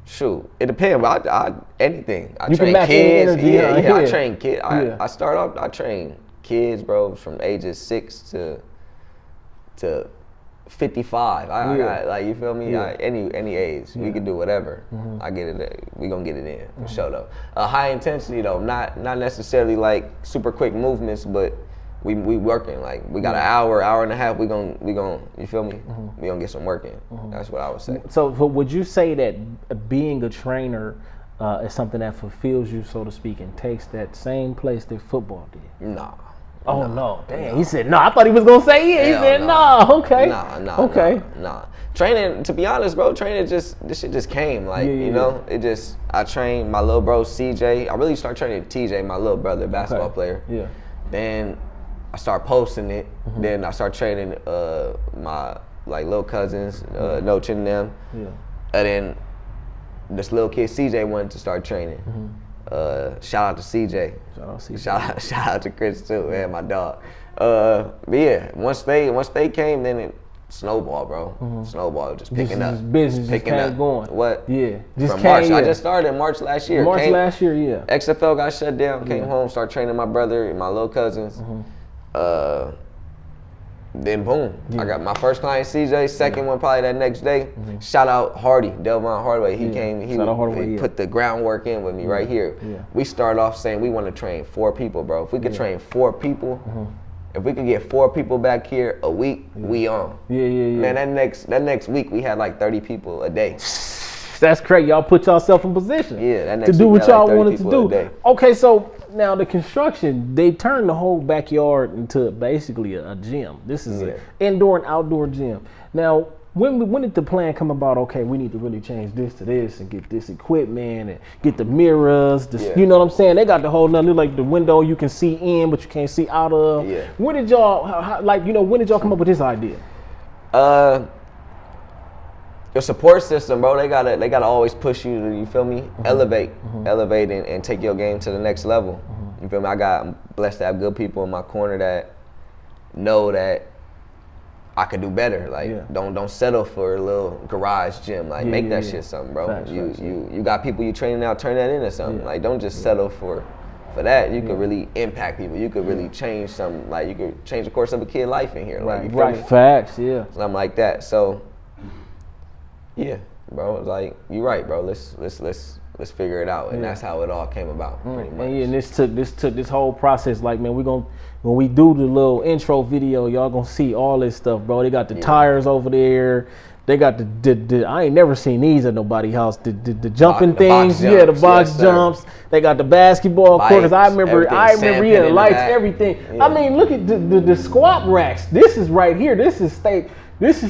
Speaker 3: Shoot, it depends. But I anything. I
Speaker 2: you
Speaker 3: train
Speaker 2: can
Speaker 3: kids.
Speaker 2: Energy,
Speaker 3: I train kids. I start off. I train kids, bro, from ages 6 to 55. I got, like, you feel me? Any age, we can do whatever. I get it. We gonna get it in for sure though. High intensity though, not necessarily like super quick movements, but we working. Like, we got an hour and a half. We gonna you feel me? We gonna get some work in. That's what I would say.
Speaker 2: So would you say that being a trainer is something that fulfills you, so to speak, and takes that same place that football did?
Speaker 3: Nah.
Speaker 2: Oh no! Damn, he said no. I thought he was gonna say yeah. He said no. Okay.
Speaker 3: Nah. Training, to be honest, bro. This shit just came. Like, you know, it just. I trained my little bro CJ. I really started training TJ, my little brother, basketball player. Yeah. Then I started posting it. Then I started training my like little cousins, No Chin and them. Yeah. And then this little kid CJ wanted to start training. Shout out to CJ. Shout out to Chris too, man, my dog. But yeah, once they came, then it snowballed, bro. Snowballed, just picking up.
Speaker 2: Business picking up. Going.
Speaker 3: What?
Speaker 2: Yeah.
Speaker 3: From March. I just started in March last year.
Speaker 2: Yeah.
Speaker 3: XFL got shut down. Came home, started training my brother and my little cousins. Then boom, I got my first client CJ, second one probably that next day. Shout out Hardy, Delvon Hardaway. He came, he put the groundwork in with me right here. We started off saying we want to train 4 people, bro. If we could train 4 people, if we could get 4 people back here a week, we on. Man, that next week we had like 30 people a day.
Speaker 2: That's crazy. Y'all put yourself in position
Speaker 3: to
Speaker 2: do what y'all wanted to do. Okay, so now the construction, they turned the whole backyard into basically a gym. This is an indoor and outdoor gym. Now, when did the plan come about? Okay, we need to really change this to this and get this equipment and get the mirrors. You know what I'm saying? They got the whole nothing like the window you can see in, but you can't see out of. When did y'all when did y'all come up with this idea?
Speaker 3: the support system, bro. They gotta always push you to, you feel me? Elevate and take your game to the next level. You feel me? I'm blessed to have good people in my corner that know that I could do better. Like, don't settle for a little garage gym. Like, make that shit something, bro.
Speaker 2: Facts,
Speaker 3: you got people you training now, turn that into something. Like, don't just settle for that. You could really impact people. You could really change something. Like, you could change the course of a kid's life in here. Like, you feel me?
Speaker 2: Facts,
Speaker 3: Something like that. So, yeah, bro. Like, you're right, bro. Let's figure it out, and that's how it all came about, pretty much.
Speaker 2: And this took this whole process. Like, man, when we do the little intro video, y'all gonna see all this stuff, bro. They got the tires over there. They got the I ain't never seen these at nobody's house. The jumping things, the box jumps. They got the basketball court. Cause I remember, the lights, everything. Yeah. I mean, look at the squat racks. This is right here. This is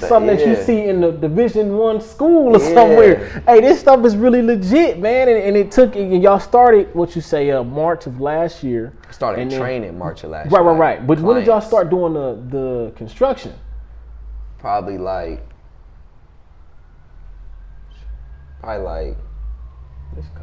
Speaker 2: something that you see in the Division I school or somewhere. Hey, this stuff is really legit, man. And y'all started, what you say, March of last year.
Speaker 3: Started training March of last year.
Speaker 2: Right. But when did y'all start doing the construction?
Speaker 3: Probably like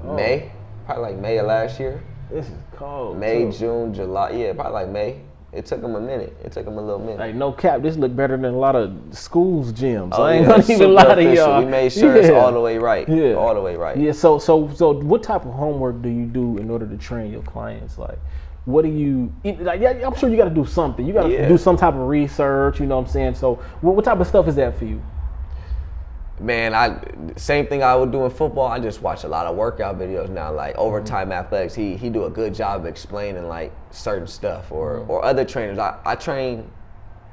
Speaker 3: May. Probably like May of last year.
Speaker 2: This is cold.
Speaker 3: May, June, July. Yeah, probably like May. It took them a minute. It took them a little minute.
Speaker 2: Like, no cap, this look better than a lot of schools' gyms. I ain't gonna even lie to y'all.
Speaker 3: We made sure it's all the way right. Yeah. All the way right.
Speaker 2: Yeah, so what type of homework do you do in order to train your clients? Like, what do you, like, I'm sure you got to do something. You got to do some type of research, you know what I'm saying? So what type of stuff is that for you?
Speaker 3: Man, same thing I would do in football. I just watch a lot of workout videos now, like Overtime Athletics. He do a good job of explaining like certain stuff, or other trainers. I train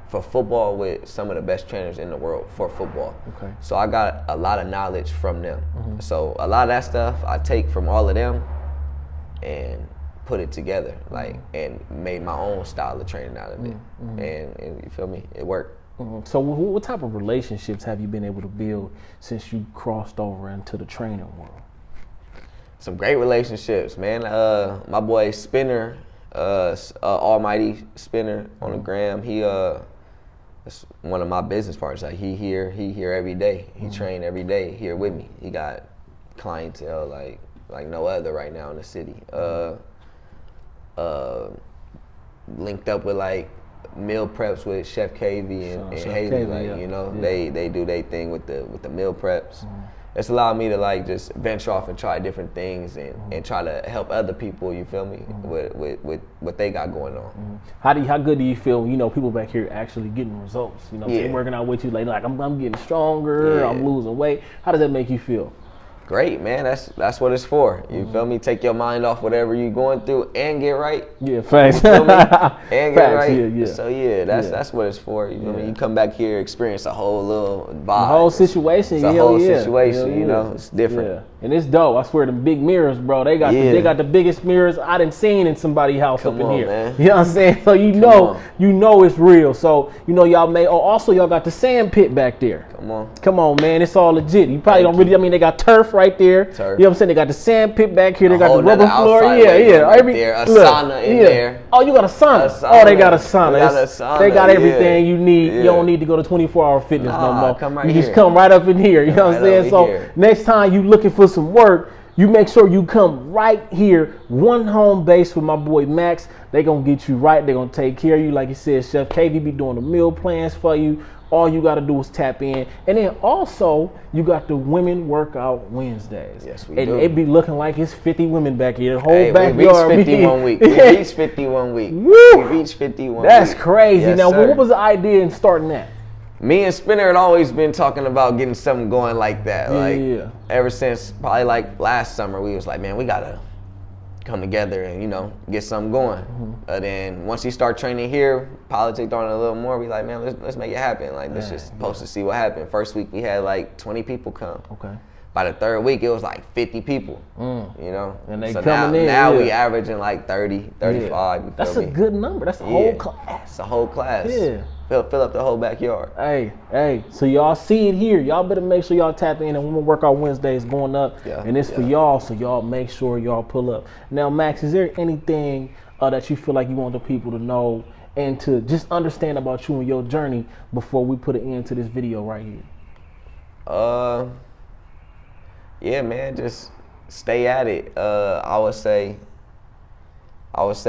Speaker 3: for football with some of the best trainers in the world for football. Okay. So I got a lot of knowledge from them. So a lot of that stuff I take from all of them and put it together, like, and made my own style of training out of it. And you feel me? It worked.
Speaker 2: So what type of relationships have you been able to build since you crossed over into the training world?
Speaker 3: Some great relationships, man. My boy Spinner, Almighty Spinner on the gram, that's one of my business partners. Like, he here every day. He train every day here with me. He got clientele like no other right now in the city. Linked up with like meal preps with Chef KV and Haley, like, you know, they do their thing with the meal preps. It's allowed me to like just venture off and try different things and try to help other people, you feel me, with what they got going on.
Speaker 2: How good do you feel, you know, people back here actually getting results? You know, they're working out with you, like I'm getting stronger, I'm losing weight. How does that make you feel?
Speaker 3: Great, man. That's what it's for. You feel me? Take your mind off whatever you're going through and get right.
Speaker 2: Yeah, facts.
Speaker 3: You feel me? And get right. So that's what it's for. You feel me? You come back here, experience a whole little vibe.
Speaker 2: The whole situation.
Speaker 3: It's a whole situation. You know, it's different. Yeah.
Speaker 2: And it's dope. I swear, them big mirrors, bro. They got the biggest mirrors I done seen in somebody's house up in here. Man. You know what I'm saying? So you know it's real. So you know y'all got the sand pit back there. Come on, man. It's all legit. You probably don't really. I mean, they got turf right there. You know what I'm saying? They got the sand pit back here. They got the rubber floor.
Speaker 3: A sauna in there.
Speaker 2: Oh, you got a sauna. Oh, they got a sauna. They got everything you need. You don't need to go to 24-hour fitness no more. You just come right up in here. You know what I'm saying? So next time you looking for some work, you make sure you come right here, One Home Base with my boy Max. They gonna get you right. They gonna take care of you. Like you said, Chef KV be doing the meal plans for you. All you got to do is tap in. And then also, you got the Women Workout Wednesdays.
Speaker 3: Yes, we do.
Speaker 2: It be looking like it's 50 women back here. The whole backyard.
Speaker 3: We reached 51 weeks. We reached 51 weeks. We reached 51
Speaker 2: That's crazy. Yes, now, what was the idea in starting that?
Speaker 3: Me and Spinner had always been talking about getting something going like that. Ever since probably like last summer, we was like, man, we got to come together and, you know, get something going. Then once you start training here, politics on it a little more, we like, man, let's make it happen. Like, let's just post to see what happened. First week we had like 20 people come. Okay. By the third week it was like 50 people. You know? And they coming in. Now we averaging like 30, 35. You
Speaker 2: That's
Speaker 3: feel
Speaker 2: a
Speaker 3: me?
Speaker 2: good number. That's a whole class.
Speaker 3: It's a whole class.
Speaker 2: Yeah.
Speaker 3: Fill up the whole backyard.
Speaker 2: Hey, so y'all see it here. Y'all better make sure y'all tap in, and Women Workout Wednesday is going up. And it's for y'all, so y'all make sure y'all pull up. Now, Max, is there anything that you feel like you want the people to know and to just understand about you and your journey before we put an end to this video right here?
Speaker 3: Yeah, man, just stay at it. I would say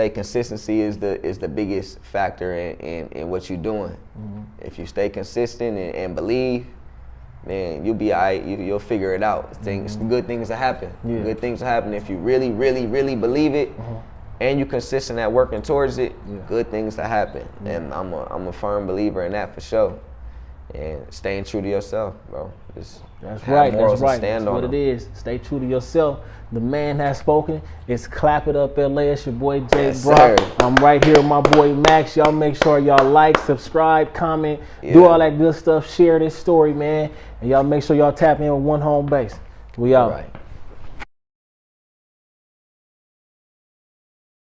Speaker 3: consistency is the biggest factor in what you're doing. Mm-hmm. If you stay consistent and believe, man, you'll be all right. You'll figure it out. Good things will happen. Yeah. Good things will happen if you really, really, really believe it, and you're consistent at working towards it. Yeah. Good things will happen, and I'm a firm believer in that for sure. And staying true to yourself, bro.
Speaker 2: That's right. That's right. That's what it is. Stay true to yourself. The man has spoken. It's Clapitup La. It's your boy Jay Brock. I'm right here with my boy Max. Y'all make sure y'all like, subscribe, comment, do all that good stuff. Share this story, man. And y'all make sure y'all tap in with 1HOMEBASE. We out. All right.